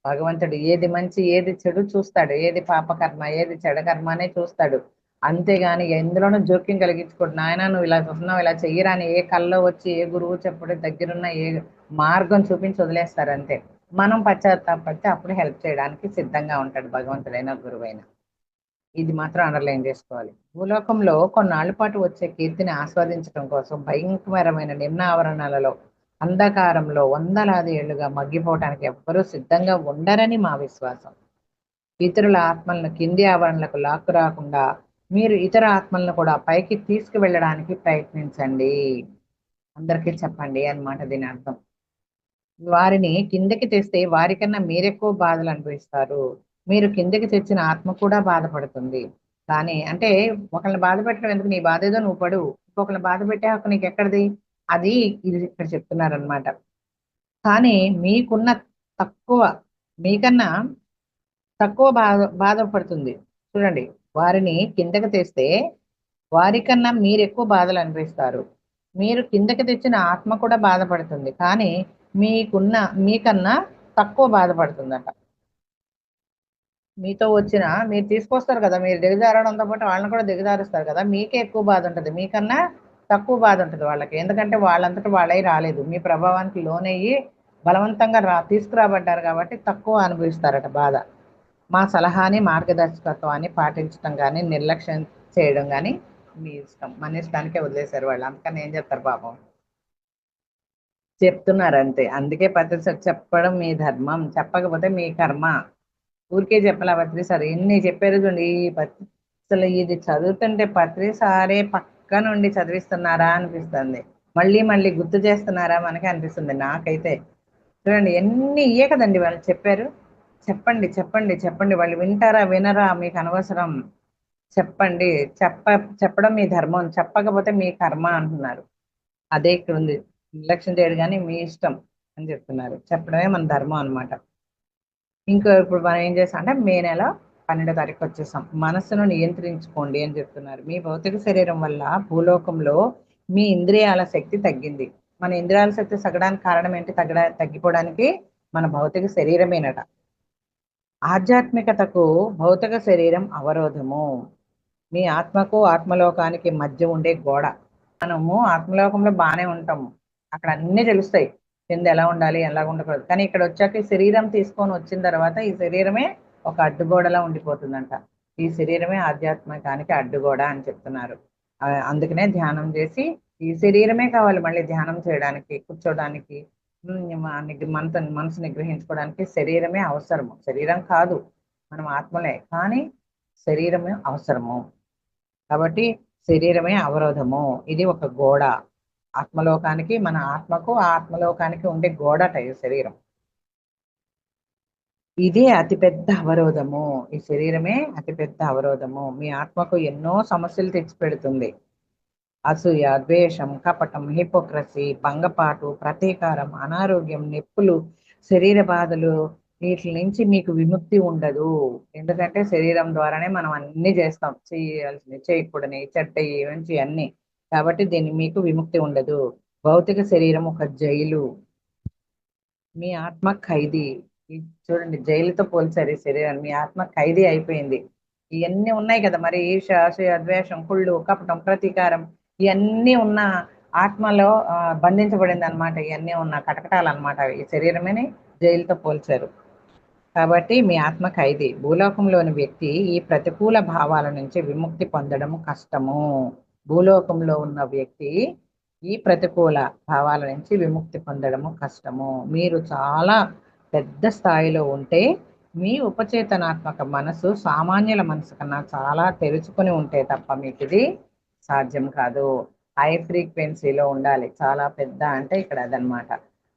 భగవంతుడు ఏది మంచి ఏది చెడు చూస్తాడు, ఏది పాపకర్మ ఏది చెడకర్మ అనే చూస్తాడు. అంతేగాని ఎందులోనూ జోక్యం కలిగించుకోడు. నాయన నువ్వు ఇలా చూస్తున్నావు, ఇలా చెయ్యరా అని ఏ కల్లో వచ్చి ఏ గురువు చెప్పడం దగ్గరున్న ఏ మార్గం చూపించి వదిలేస్తారు అంతే. మనం పశ్చాత్తాపడితే అప్పుడు హెల్ప్ చేయడానికి సిద్ధంగా ఉంటాడు భగవంతుడైన గురువైన. ఇది మాత్రం అండర్లైన్ చేసుకోవాలి. భూలోకంలో కొన్నాళ్ల పాటు వచ్చే కీర్తిని ఆస్వాదించడం కోసం భయంకరమైన నిమ్న ఆవరణలలో అంధకారంలో వందలాది ఏళ్లుగా మగ్గిపోవటానికి ఎవ్వరూ సిద్ధంగా ఉండరని మా విశ్వాసం. ఇతరుల ఆత్మలను కింది ఆవరణలకు లాక్కు రాకుండా మీరు ఇతర ఆత్మలను కూడా పైకి తీసుకువెళ్ళడానికి ప్రయత్నించండి. అందరికీ చెప్పండి అన్నమాట దీని అర్థం. వారిని కిందకి తెస్తే వారికన్నా మీరెక్కువ బాధలు అనుభవిస్తారు. మీరు కిందకి తెచ్చిన ఆత్మ కూడా బాధపడుతుంది. కానీ అంటే ఒకళ్ళని బాధ పెట్టడం ఎందుకు, నీ బాధ ఏదో నువ్వు పడు, ఇంకొకరిని బాధ పెట్టే హక్కు నీకు ఎక్కడిది, అది ఇది ఇక్కడ చెప్తున్నారనమాట. కానీ మీకున్న తక్కువ, మీకన్నా తక్కువ బాధపడుతుంది. చూడండి, వారిని కిందకి తెస్తే వారికన్నా మీరు ఎక్కువ బాధలు అనిపిస్తారు. మీరు కిందకి తెచ్చిన ఆత్మ కూడా బాధపడుతుంది, కానీ మీకన్నా తక్కువ బాధపడుతుందట. మీతో వచ్చిన మీరు తీసుకొస్తారు కదా, మీరు దిగజారడంతో పాటు వాళ్ళని కూడా దిగజారుస్తారు కదా, మీకే ఎక్కువ బాధ ఉంటుంది, మీకన్నా తక్కువ బాధ ఉంటుంది వాళ్ళకి. ఎందుకంటే వాళ్ళంతటా వాళ్ళై రాలేదు, మీ ప్రభావానికి లోనయ్యి బలవంతంగా తీసుకురాబడ్డారు కాబట్టి తక్కువ అనుభవిస్తారట బాధ. మా సలహాని మార్గదర్శకత్వాన్ని పాటించడం కానీ నిర్లక్ష్యం చేయడం కానీ మీ ఇష్టం. మన ఇష్టానికే వదిలేశారు వాళ్ళు. అందుకని ఏం చెప్తారు పాపం, చెప్తున్నారు అంతే. అందుకే ప్రతిసారి చెప్పడం మీ ధర్మం, చెప్పకపోతే మీ కర్మ. ఊరికే చెప్పలే ప్రతిసారి ఎన్ని చెప్పారు చూడండి. అసలు ఇది చదువుతుంటే ప్రతిసారి పక్క నుండి చదివిస్తున్నారా అనిపిస్తుంది, మళ్ళీ మళ్ళీ గుర్తు చేస్తున్నారా మనకి అనిపిస్తుంది నాకైతే. చూడండి ఎన్ని ఇయే కదండి వాళ్ళు చెప్పారు. చెప్పండి చెప్పండి చెప్పండి, వాళ్ళు వింటారా వినరా మీకు అనవసరం, చెప్పండి. చెప్పడం మీ ధర్మం, చెప్పకపోతే మీ కర్మ అంటున్నారు. అదే ఇక్కడ ఉంది, నిర్లక్ష్యం చేయడం కానీ మీ ఇష్టం అని చెప్తున్నారు. చెప్పడమే మన ధర్మం అనమాట. ఇంకా ఇప్పుడు మనం ఏం చేస్తాం అంటే మే నెల 12వ తారీఖు వచ్చేసాం. మనస్సును నియంత్రించుకోండి అని చెప్తున్నారు. మీ భౌతిక శరీరం వల్ల భూలోకంలో మీ ఇంద్రియాల శక్తి తగ్గింది. మన ఇంద్రియాల శక్తి తగ్గడానికి కారణం ఏంటి, తగ్గిపోవడానికి మన భౌతిక శరీరమేనట. ఆధ్యాత్మికతకు భౌతిక శరీరం అవరోధము. మీ ఆత్మకు ఆత్మలోకానికి మధ్య ఉండే గోడ. మనము ఆత్మలోకంలో బాగానే ఉంటాము, అక్కడ అన్నీ తెలుస్తాయి, కింద ఎలా ఉండాలి ఎలా ఉండకూడదు. కానీ ఇక్కడ వచ్చాక శరీరం తీసుకొని వచ్చిన తర్వాత ఈ శరీరమే ఒక అడ్డుగోడలా ఉండిపోతుందంట. ఈ శరీరమే ఆధ్యాత్మికానికి అడ్డుగోడ అని చెప్తున్నారు. అందుకనే ధ్యానం చేసి, ఈ శరీరమే కావాలి మళ్ళీ ధ్యానం చేయడానికి, కూర్చోడానికి, మనసు నిగ్రహించుకోవడానికి శరీరమే అవసరము. శరీరం కాదు, మనం ఆత్మలే, కానీ శరీరమే అవసరము. కాబట్టి శరీరమే అవరోధము. ఇది ఒక గోడ, ఆత్మలోకానికి, మన ఆత్మకు ఆత్మలోకానికి ఉండే గోడట ఈ శరీరం. ఇదే అతిపెద్ద అవరోధము. ఈ శరీరమే అతిపెద్ద అవరోధము. మీ ఆత్మకు ఎన్నో సమస్యలు తెచ్చిపెడుతుంది. అసూయ, ద్వేషం, కపటం, హిపోక్రసీ, భంగపాటు, ప్రతీకారం, అనారోగ్యం, నొప్పులు, శరీర బాధలు, వీటి నుంచి మీకు విముక్తి ఉండదు. ఎందుకంటే శరీరం ద్వారానే మనం అన్ని చేస్తాం, చేయాల్సింది చేయకూడని చెడ్డయి మంచి అన్ని. కాబట్టి దీన్ని మీకు విముక్తి ఉండదు. భౌతిక శరీరం ఒక జైలు, మీ ఆత్మ ఖైదీ. చూడండి, జైలుతో పోల్చారు ఈ శరీరాన్ని. మీ ఆత్మ ఖైదీ అయిపోయింది. ఇవన్నీ ఉన్నాయి కదా మరి, ఈర్ష, అసూయ, ద్వేషం, కుళ్ళు, కపటం, ప్రతీకారం, ఇవన్నీ ఉన్న ఆత్మలో బంధించబడింది అనమాట. ఇవన్నీ ఉన్న కటకటాలు అనమాట. ఈ శరీరమని జైలుతో పోల్చారు. కాబట్టి మీ ఆత్మ ఖైదీ. భూలోకంలోని వ్యక్తి ఈ ప్రతికూల భావాల నుంచి విముక్తి పొందడం కష్టము. భూలోకంలో ఉన్న వ్యక్తి ఈ ప్రతికూల భావాల నుంచి విముక్తి పొందడము కష్టము. మీరు చాలా పెద్ద స్థాయిలో ఉంటే, మీ ఉపచేతనాత్మక మనసు సామాన్యుల మనసు కన్నా చాలా తెరుచుకొని ఉంటే తప్ప మీకు ఇది సాధ్యం కాదు. హై ఫ్రీక్వెన్సీలో ఉండాలి. చాలా పెద్ద అంటే ఇక్కడ అదనమాట.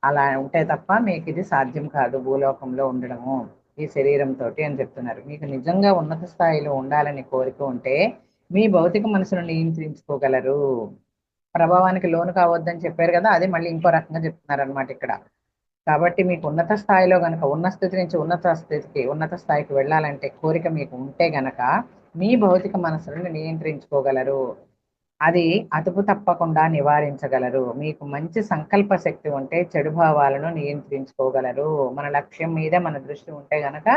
అలా ఉంటే తప్ప మీకు ఇది సాధ్యం కాదు భూలోకంలో ఉండడము ఈ శరీరంతో అని చెప్తున్నారు. మీకు నిజంగా ఉన్నత స్థాయిలో ఉండాలని కోరిక ఉంటే మీ భౌతిక మనసును నియంత్రించుకోగలరు. ప్రభావానికి లోను కావద్దని చెప్పారు కదా, అది మళ్ళీ ఇంకో రకంగా చెప్తున్నారు అనమాట ఇక్కడ. కాబట్టి మీకు ఉన్నత స్థాయిలో గనక ఉన్న స్థితి నుంచి ఉన్నత స్థాయికి వెళ్ళాలంటే కోరిక మీకు ఉంటే గనక మీ భౌతిక మనసులను నియంత్రించుకోగలరు. అది అదుపు తప్పకుండా నివారించగలరు. మీకు మంచి సంకల్ప శక్తి ఉంటే చెడు భావాలను నియంత్రించుకోగలరు. మన లక్ష్యం మీద మన దృష్టి ఉంటే గనక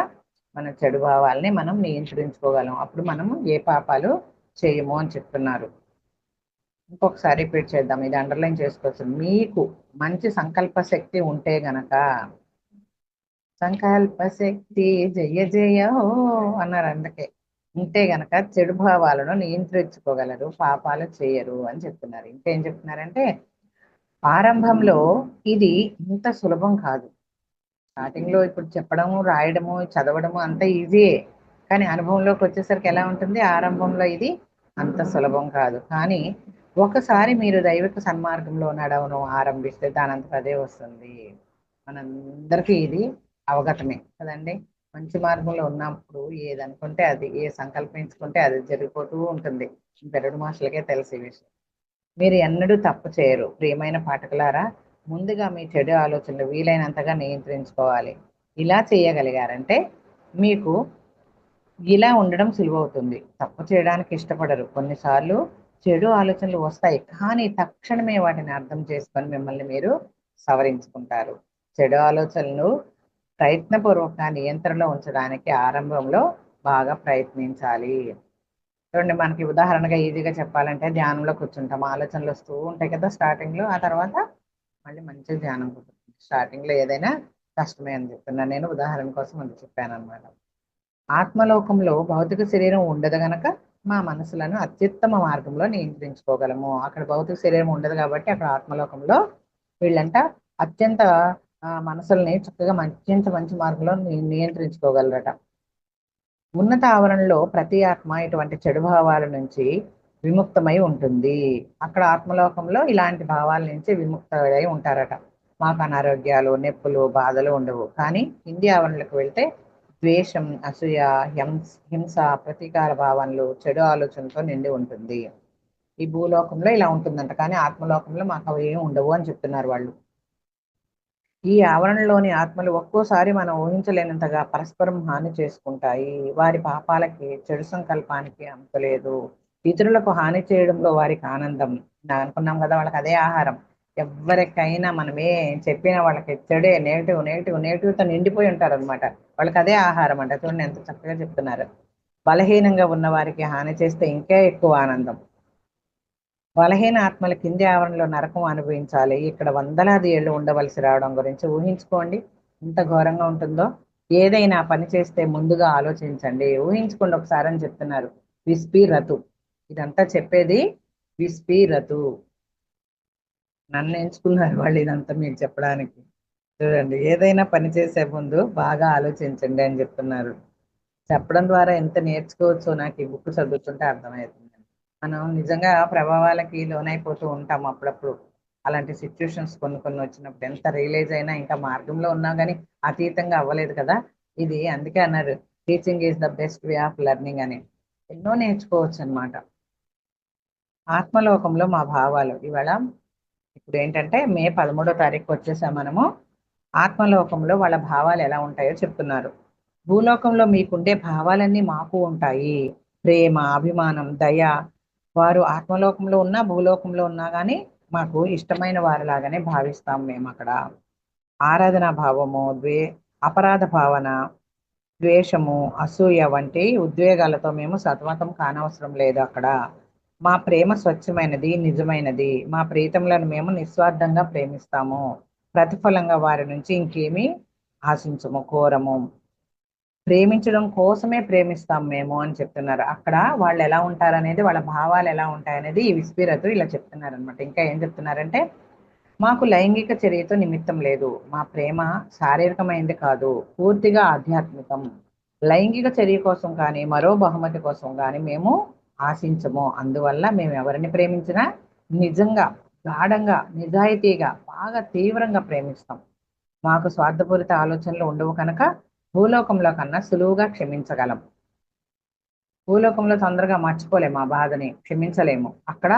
మన చెడు భావాలని మనం నియంత్రించుకోగలం. అప్పుడు మనం ఏ పాపాలు చేయము అని చెప్తున్నారు. ఇంకొకసారి రిపీట్ చేద్దాం, ఇది అండర్లైన్ చేసుకోవచ్చు. మీకు మంచి సంకల్ప శక్తి ఉంటే గనక, సంకల్ప శక్తి జయ జయ హో అన్నారు అందుకే, ఉంటే గనక చెడు భావాలను నియంత్రించుకోగలరు, పాపాలు చేయరు అని చెప్తున్నారు. ఇంకేం చెప్తున్నారంటే ఆరంభంలో ఇది ఇంత సులభం కాదు. స్టార్టింగ్ లో ఇప్పుడు చెప్పడము, రాయడము, చదవడము అంత ఈజీయే. కానీ అనుభవంలోకి వచ్చేసరికి ఎలా ఉంటుంది, ఆరంభంలో ఇది అంత సులభం కాదు. కానీ ఒకసారి మీరు దైవిక సన్మార్గంలో నడవడం ఆరంభిస్తే దానంతట అదే వస్తుంది. మనందరికీ ఇది అవగతమే కదండి. మంచి మార్గంలో ఉన్నప్పుడు ఏదనుకుంటే అది, ఏ సంకల్పించుకుంటే అది జరిగిపోతూ ఉంటుంది. పెరడు మాటలకే తెలిసి విషయం. మీరు ఎన్నడూ తప్పు చేయరు. ప్రియమైన పాఠకులారా, ముందుగా మీ చెడు ఆలోచనలు వీలైనంతగా నియంత్రించుకోవాలి. ఇలా చేయగలిగారంటే మీకు ఇలా ఉండడం సులువవుతుంది. తప్పు చేయడానికి ఇష్టపడరు. కొన్నిసార్లు చెడు ఆలోచనలు వస్తాయి, కానీ తక్షణమే వాటిని అర్థం చేసుకొని మిమ్మల్ని మీరు సవరించుకుంటారు. చెడు ఆలోచనలు ప్రయత్నపూర్వకంగా నియంత్రణలో ఉంచడానికి ఆరంభంలో బాగా ప్రయత్నించాలి. చూడండి, మనకి ఉదాహరణగా ఈజీగా చెప్పాలంటే ధ్యానంలో కూర్చుంటాం, ఆలోచనలు వస్తూ ఉంటాయి కదా స్టార్టింగ్ లో, ఆ తర్వాత మళ్ళీ మంచిగా ధ్యానం కుదురుతుంది. స్టార్టింగ్ లో ఏదైనా కష్టమే అని చెప్తున్నాను నేను, ఉదాహరణ కోసం అది చెప్పాను అనమాట. ఆత్మలోకంలో భౌతిక శరీరం ఉండదు గనక మా మనసులను అత్యుత్తమ మార్గంలో నియంత్రించుకోగలము. అక్కడ భౌతిక శరీరం ఉండదు కాబట్టి అక్కడ ఆత్మలోకంలో వీళ్ళంట అత్యంత మనసుల్ని చక్కగా అత్యంత మంచి మార్గంలో నియంత్రించుకోగలరట. ఉన్నత ఆవరణలో ప్రతి ఆత్మ ఇటువంటి చెడు భావాల నుంచి విముక్తమై ఉంటుంది. అక్కడ ఆత్మలోకంలో ఇలాంటి భావాల నుంచి విముక్తమై ఉంటారట. మాకు అనారోగ్యాలు, నొప్పులు, బాధలు ఉండవు. కానీ కింది ఆవరణలకు వెళ్తే ద్వేషం, అసూయ, హింస, ప్రతీకార భావనలు, చెడు ఆలోచనతో నిండి ఉంటుంది. ఈ భూలోకంలో ఇలా ఉంటుందంట, కానీ ఆత్మలోకంలో మాకు అవి ఏమి ఉండవు అని చెప్తున్నారు వాళ్ళు. ఈ ఆవరణలోని ఆత్మలు ఒక్కోసారి మనం ఊహించలేనంతగా పరస్పరం హాని చేసుకుంటాయి. వారి పాపాలకి, చెడు సంకల్పానికి అంతలేదు. ఇతరులకు హాని చేయడంలో వారికి ఆనందం. అనుకున్నాం కదా, వాళ్ళకి అదే ఆహారం. ఎవరికైనా మనమే చెప్పిన వాళ్ళకి చెడే, నెగిటివ్తో నిండిపోయి ఉంటారు అనమాట. వాళ్ళకి అదే ఆహారం అంట. చూడండి ఎంత చక్కగా చెప్తున్నారు. బలహీనంగా ఉన్న వారికి హాని చేస్తే ఇంకా ఎక్కువ ఆనందం. బలహీన ఆత్మల కింది ఆవరణలో నరకం అనుభవించాలి. ఇక్కడ వందలాది ఏళ్ళు ఉండవలసి రావడం గురించి ఊహించుకోండి ఎంత ఘోరంగా ఉంటుందో. ఏదైనా పని చేస్తే ముందుగా ఆలోచించండి. ఊహించుకోండి ఒకసారి అని చెప్తున్నారు. విస్పి రతు, ఇదంతా చెప్పేది విస్పి రతు. నన్ను ఎంచుకున్నారు వాళ్ళు ఇదంతా మీకు చెప్పడానికి. చూడండి, ఏదైనా పని చేసే ముందు బాగా ఆలోచించండి అని చెప్తున్నారు. చెప్పడం ద్వారా ఎంత నేర్చుకోవచ్చో నాకు ఈ బుక్ చదువుతుంటే అర్థమవుతుంది. మనం నిజంగా ప్రభావాలకి లోనైపోతూ ఉంటాం అప్పుడప్పుడు. అలాంటి సిచ్యువేషన్స్ కొన్ని కొన్ని వచ్చినప్పుడు ఎంత రియలైజ్ అయినా ఇంకా మార్గంలో ఉన్నా కానీ అతీతంగా అవ్వలేదు కదా. ఇది అందుకే అన్నారు teaching is the best way of learning అని. ఎన్నో నేర్చుకోవచ్చు అనమాట. ఆత్మలోకంలో మా భావాలు ఇవాళ ఇప్పుడు ఏంటంటే మే 13వ తారీఖు వచ్చేసాం మనము. ఆత్మలోకంలో వాళ్ళ భావాలు ఎలా ఉంటాయో చెప్తున్నారు. భూలోకంలో మీకుండే భావాలన్నీ మాకు ఉంటాయి. ప్రేమ, అభిమానం, దయ. వారు ఆత్మలోకంలో ఉన్నా భూలోకంలో ఉన్నా కానీ మాకు ఇష్టమైన వారిలాగానే భావిస్తాం మేము అక్కడ. ఆరాధనా భావము, అపరాధ భావన, ద్వేషము, అసూయ వంటి ఉద్వేగాలతో మేము సతమతం కానవసరం లేదు అక్కడ. మా ప్రేమ స్వచ్ఛమైనది, నిజమైనది. మా ప్రీతములను మేము నిస్వార్థంగా ప్రేమిస్తాము. ప్రతిఫలంగా వారి నుంచి ఇంకేమీ ఆశించము, కోరము. ప్రేమించడం కోసమే ప్రేమిస్తాం మేము అని చెప్తున్నారు. అక్కడ వాళ్ళు ఎలా ఉంటారు అనేది, వాళ్ళ భావాలు ఎలా ఉంటాయనేది ఈ విస్పిరతు ఇలా చెప్తున్నారు అనమాట. ఇంకా ఏం చెప్తున్నారంటే మాకు లైంగిక చర్యతో నిమిత్తం లేదు. మా ప్రేమ శారీరకమైనది కాదు, పూర్తిగా ఆధ్యాత్మికం. లైంగిక చర్య కోసం కానీ మరో బహుమతి కోసం కానీ మేము ఆశించము. అందువల్ల మేము ఎవరిని ప్రేమించినా నిజంగా, గాఢంగా, నిజాయితీగా, బాగా తీవ్రంగా ప్రేమిస్తాం. మాకు స్వార్థపూరిత ఆలోచనలు ఉండవు కనుక భూలోకంలో కన్నా సులువుగా క్షమించగలం. భూలోకంలో తొందరగా మర్చిపోలేము ఆ బాధని, క్షమించలేము. అక్కడ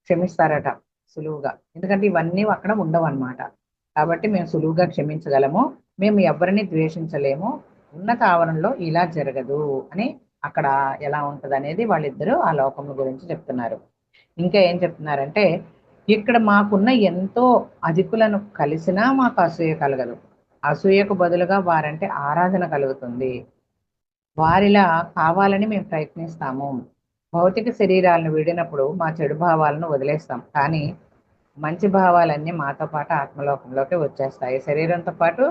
క్షమిస్తారట సులువుగా, ఎందుకంటే ఇవన్నీ అక్కడ ఉండవన్నమాట. కాబట్టి మేము సులువుగా క్షమించగలము, మేము ఎవరిని ద్వేషించలేము, ఉన్నత ఆవరణలో ఇలా జరగదు అని అక్కడ ఎలా ఉంటది అనేది వాళ్ళిద్దరూ ఆ లోకం గురించి చెప్తున్నారు. ఇంకా ఏం చెప్తున్నారంటే, ఇక్కడ మాకున్న ఎంతో అధికులను కలిసినా మాకు అసూయ కలగదు, అసూయకు బదులుగా వారంటే ఆరాధన కలుగుతుంది, వారిలా కావాలని మేము ప్రయత్నిస్తాము. భౌతిక శరీరాలను వీడినప్పుడు మా చెడు భావాలను వదిలేస్తాం, కానీ మంచి భావాలన్నీ మాతో పాటు ఆత్మలోకంలోకి వచ్చేస్తాయి. శరీరంతో పాటు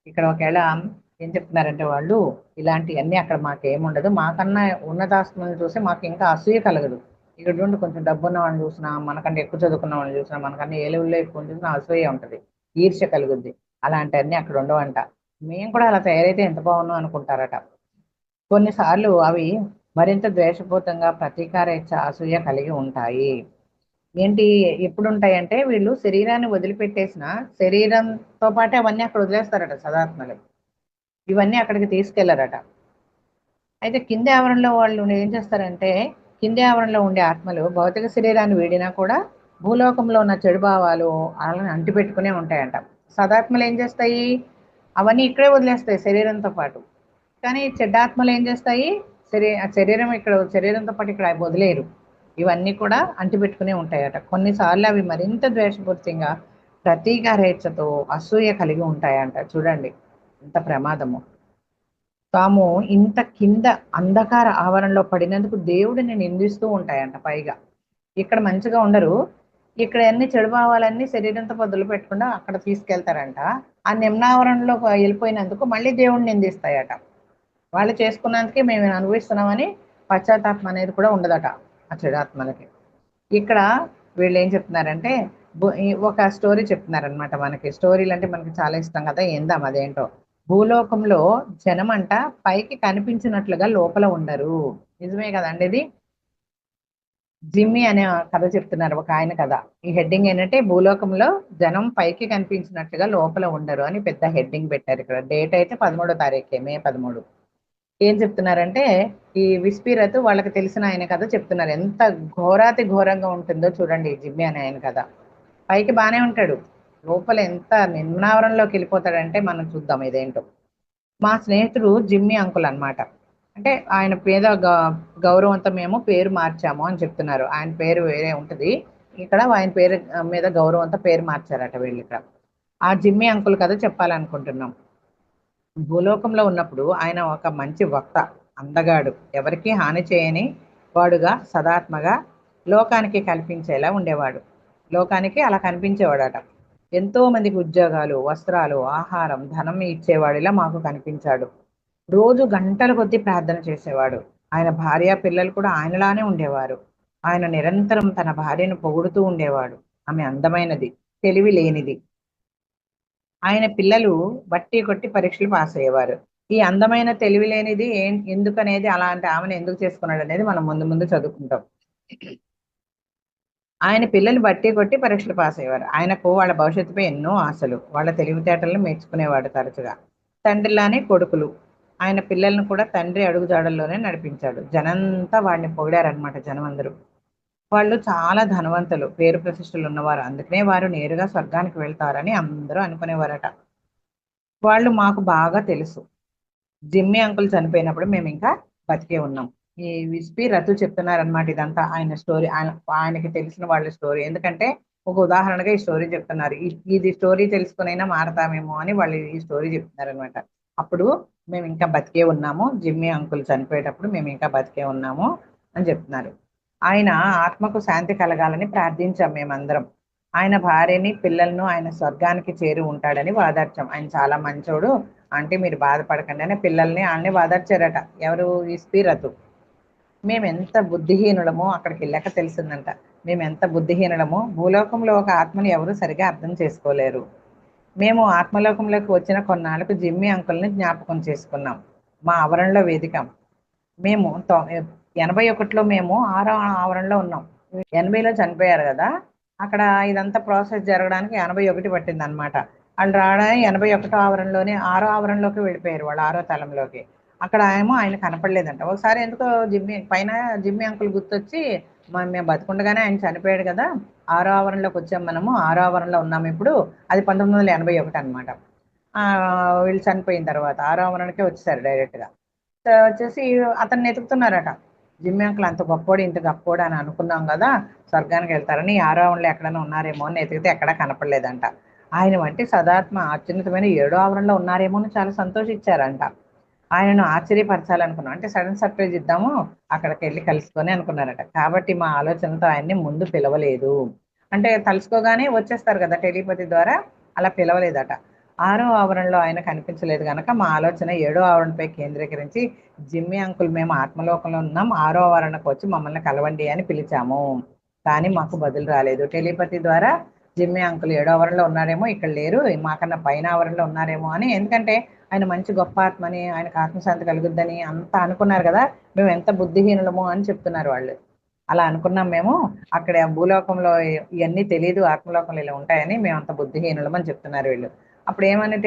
ఇక్కడ ఒకవేళ ఏం చెప్తున్నారంటే వాళ్ళు, ఇలాంటివన్నీ అక్కడ మాకేముండదు, మాకన్నా ఉన్నతాస్తులను చూసి మాకు ఇంకా అసూయ కలగదు. ఇక్కడ నుండి కొంచెం డబ్బున్న వాళ్ళని చూసినా, మనకంటే ఎక్కువ చదువుకున్న వాళ్ళని చూసినా, మనకన్నా ఏలుగుల్లో ఎక్కువ చూసినా అసూయ ఉంటుంది, ఈర్ష్య కలుగుద్ది. అలాంటివన్నీ అక్కడ ఉండవంట. మేము కూడా అలా తయారైతే ఎంత బాగున్నాం అనుకుంటారట. కొన్నిసార్లు అవి మరింత ద్వేషపూరితంగా ప్రతీకార ఇచ్చ అసూయ కలిగి ఉంటాయి. ఏంటి ఎప్పుడు ఉంటాయంటే, వీళ్ళు శరీరాన్ని వదిలిపెట్టేసిన శరీరంతో పాటే అవన్నీ అక్కడ వదిలేస్తారట సదాత్మలు, ఇవన్నీ అక్కడికి తీసుకెళ్లారట. అయితే కింది ఆవరణలో వాళ్ళు ఏం చేస్తారంటే, కింది ఆవరణలో ఉండే ఆత్మలు భౌతిక శరీరాన్ని వీడినా కూడా భూలోకంలో ఉన్న చెడు భావాలు వాళ్ళని అంటిపెట్టుకునే ఉంటాయంట. సదాత్మలు ఏం చేస్తాయి, అవన్నీ ఇక్కడే వదిలేస్తాయి శరీరంతో పాటు. కానీ చెడ్డాత్మలు ఏం చేస్తాయి, శరీరం ఇక్కడ శరీరంతో పాటు ఇక్కడ వదిలేరు, ఇవన్నీ కూడా అంటిపెట్టుకునే ఉంటాయట. కొన్నిసార్లు అవి మరింత ద్వేషపూరితంగా ప్రతీకారేచ్ఛతో అసూయ కలిగి ఉంటాయంట. చూడండి ఎంత ప్రమాదము. తాము ఇంత కింద అంధకార ఆవరణలో పడినందుకు దేవుడిని నిందిస్తూ ఉంటాయంట. పైగా ఇక్కడ మంచిగా ఉండరు, ఇక్కడ అన్ని చెడు భావాలన్నీ శరీరంతో వదిలి పెట్టకుండా అక్కడ తీసుకెళ్తారంట. ఆ నిమ్నావరణలో వెళ్ళిపోయినందుకు మళ్ళీ దేవుడిని నిందిస్తాయట. వాళ్ళు చేసుకున్నందుకే మేము అనుభవిస్తున్నామని పశ్చాత్తాపం అనేది కూడా ఉండదట ఆ చెడాత్మలకి. ఇక్కడ వీళ్ళు ఏం చెప్తున్నారంటే, ఒక స్టోరీ చెప్తున్నారనమాట. మనకి స్టోరీలు అంటే మనకి చాలా ఇష్టం కదా, ఏందాం అదేంటో. భూలోకంలో జనం అంట పైకి కనిపించినట్లుగా లోపల ఉండరు. నిజమే కదండి ఇది. జిమ్మి అనే కథ చెప్తున్నారు ఒక ఆయన కథ. ఈ హెడ్డింగ్ ఏంటంటే, భూలోకంలో జనం పైకి కనిపించినట్లుగా లోపల ఉండరు అని పెద్ద హెడ్డింగ్ పెట్టారు. ఇక్కడ డేట్ అయితే 13వ తారీఖే, మే 13. ఏం చెప్తున్నారంటే, ఈ విస్పీరత్ వాళ్ళకి తెలిసిన ఆయన కథ చెప్తున్నారు. ఎంత ఘోరాతి ఘోరంగా ఉంటుందో చూడండి ఈ జిమ్మి అనే ఆయన కథ. పైకి బాగానే ఉంటాడు, లోపల ఎంత నిమ్నావరణలోకి వెళ్ళిపోతాడంటే మనం చూద్దాం ఇదేంటో. మా స్నేహితుడు జిమ్మి అంకుల్ అన్నమాట. అంటే ఆయన పేద గౌరవంతో మేము పేరు మార్చాము అని చెప్తున్నారు. ఆయన పేరు వేరే ఉంటుంది, ఇక్కడ ఆయన పేరు మీద గౌరవంతో పేరు మార్చారట వీళ్ళు ఇక్కడ. ఆ జిమ్మి అంకుల్ కథ చెప్పాలనుకుంటున్నాం. భూలోకంలో ఉన్నప్పుడు ఆయన ఒక మంచి వక్త, అందగాడు, ఎవరికి హాని చేయని వాడుగా సదాత్మగా లోకానికి కల్పించేలా ఉండేవాడు. లోకానికి అలా కనిపించేవాడట. ఎంతో మందికి ఉద్యోగాలు, వస్త్రాలు, ఆహారం, ధనం ఇచ్చేవాడిలా మాకు కనిపించాడు. రోజు గంటల కొద్దీ ప్రార్థన చేసేవాడు. ఆయన భార్య పిల్లలు కూడా ఆయనలానే ఉండేవారు. ఆయన నిరంతరం తన భార్యను పొగుడుతూ ఉండేవాడు. ఆమె అందమైనది, తెలివి లేనిది. ఆయన పిల్లలు బట్టి కొట్టి పరీక్షలు పాస్ అయ్యేవారు. ఈ అందమైన తెలివి లేనిది ఎందుకనేది, అలాంటి ఆమెను ఎందుకు చేసుకున్నాడు అనేది మనం ముందు ముందు చదువుకుంటాం. ఆయన పిల్లలు బట్టి కొట్టి పరీక్షలు పాస్ అయ్యేవారు. ఆయనకు వాళ్ళ భవిష్యత్తుపై ఎన్నో ఆశలు. వాళ్ళ తెలివితేటలను మెచ్చుకునేవాడు తరచుగా. తండ్రిలానే కొడుకులు. ఆయన పిల్లలను కూడా తండ్రి అడుగుజాడల్లోనే నడిపించాడు. జనంతా వాడిని పొగిడారనమాట, జనం అందరూ. వాళ్ళు చాలా ధనవంతులు, పేరు ప్రతిష్టలు ఉన్నవారు, అందుకనే వారు నేరుగా స్వర్గానికి వెళ్తారని అందరూ అనుకునేవారట. వాళ్ళు మాకు బాగా తెలుసు. జిమ్మి అంకుల్ చనిపోయినప్పుడు మేము ఇంకా బతికే ఉన్నాం. ఈ విస్పి రతు చెప్తున్నారనమాట ఇదంతా ఆయన స్టోరీ, ఆయనకి తెలిసిన వాళ్ళ స్టోరీ. ఎందుకంటే ఒక ఉదాహరణగా ఈ స్టోరీ చెప్తున్నారు. ఇది స్టోరీ తెలుసుకునైనా మారతామేమో అని వాళ్ళు ఈ స్టోరీ చెప్తున్నారనమాట. అప్పుడు మేము ఇంకా బతికే ఉన్నాము, జిమ్మి అంకుల్ చనిపోయేటప్పుడు మేము ఇంకా బతికే ఉన్నాము అని చెప్తున్నారు. ఆయన ఆత్మకు శాంతి కలగాలని ప్రార్థించాం మేమందరం. ఆయన భార్యని పిల్లలను ఆయన స్వర్గానికి చేరి ఉంటాడని వాదార్చాం. ఆయన చాలా మంచోడు అంటే మీరు బాధపడకండి అని పిల్లల్ని ఆయన్ని వాదార్చారట. ఎవరు, విస్పీరతు. మేము ఎంత బుద్ధిహీనులమో అక్కడికి వెళ్ళాక తెలిసిందంట. మేము ఎంత బుద్ధిహీనులమో, భూలోకంలో ఒక ఆత్మని ఎవరు సరిగా అర్థం చేసుకోలేరు. మేము ఆత్మలోకంలోకి వచ్చిన కొన్నాళ్ళకు జిమ్మి అంకుల్ని జ్ఞాపకం చేసుకున్నాం, మా ఆవరణలో వేదికం. మేము 81లో మేము 6వ ఆవరణలో ఉన్నాం. 80లో చనిపోయారు కదా, అక్కడ ఇదంతా ప్రాసెస్ జరగడానికి 81 పట్టింది అనమాట. వాళ్ళు రావడానికి 81వ ఆవరణలోనే 6వ ఆవరణలోకి వెళ్ళిపోయారు, వాళ్ళు 6వ తలంలోకి. అక్కడ ఏమో ఆయన కనపడలేదంట. ఒకసారి ఎందుకో జిమ్మి అంకుల్ గుర్తొచ్చి మేము బతికుండగానే ఆయన చనిపోయాడు కదా, ఆరో ఆవరణలోకి వచ్చాం, మనము ఆరో ఆవరణలో ఉన్నాము ఇప్పుడు. అది 1981 అనమాట. వీళ్ళు చనిపోయిన తర్వాత ఆరో ఆవరణకే వచ్చేసారు డైరెక్ట్గా. వచ్చేసి అతన్ని ఎతుకుతున్నారట. జిమ్మి అంకుల్ అంత గొప్పోడు ఇంత గొప్పోడు అని అనుకున్నాం కదా, స్వర్గానికి వెళ్తారని ఆరో ఆవరణలో ఎక్కడైనా ఉన్నారేమో అని ఎతికితే ఎక్కడా కనపడలేదంట. ఆయన వంటి సదాత్మ అత్యున్నతమైన ఏడో ఆవరణలో ఉన్నారేమో అని చాలా సంతోషించారంట. ఆయనను ఆశ్చర్యపరచాలనుకున్నాం. అంటే సడన్ సర్ప్రైజ్ ఇద్దాము, అక్కడికి వెళ్ళి కలుసుకొని అనుకున్నారట. కాబట్టి మా ఆలోచనతో ఆయన్ని ముందు పిలవలేదు. అంటే తలుసుకోగానే వచ్చేస్తారు కదా టెలిపతి ద్వారా, అలా పిలవలేదట. ఆరో ఆవరణలో ఆయన కనిపించలేదు కనుక మా ఆలోచన ఏడో ఆవరణపై కేంద్రీకరించి జిమ్మి అంకుల్ మేము ఆత్మలోకంలో ఉన్నాం, ఆరో ఆవరణకు వచ్చి మమ్మల్ని కలవండి అని పిలిచాము. కానీ మాకు బదులు రాలేదు. టెలిపతి ద్వారా జిమ్మి అంకుల్ ఏడో ఆవరణలో ఉన్నారేమో, ఇక్కడ లేరు, మాకన్నా పైన ఆవరణలో ఉన్నారేమో అని. ఎందుకంటే ఆయన మంచి గొప్ప ఆత్మని, ఆయనకు ఆత్మశాంతి కలుగుద్దని అంతా అనుకున్నారు కదా, మేము ఎంత బుద్ధిహీనులమో అని చెప్తున్నారు వాళ్ళు. అలా అనుకున్నాం మేము, అక్కడ భూలోకంలో ఇవన్నీ తెలియదు, ఆత్మలోకంలో ఇలా ఉంటాయని మేము అంత బుద్ధిహీనులం అని చెప్తున్నారు వీళ్ళు. అప్పుడు ఏమని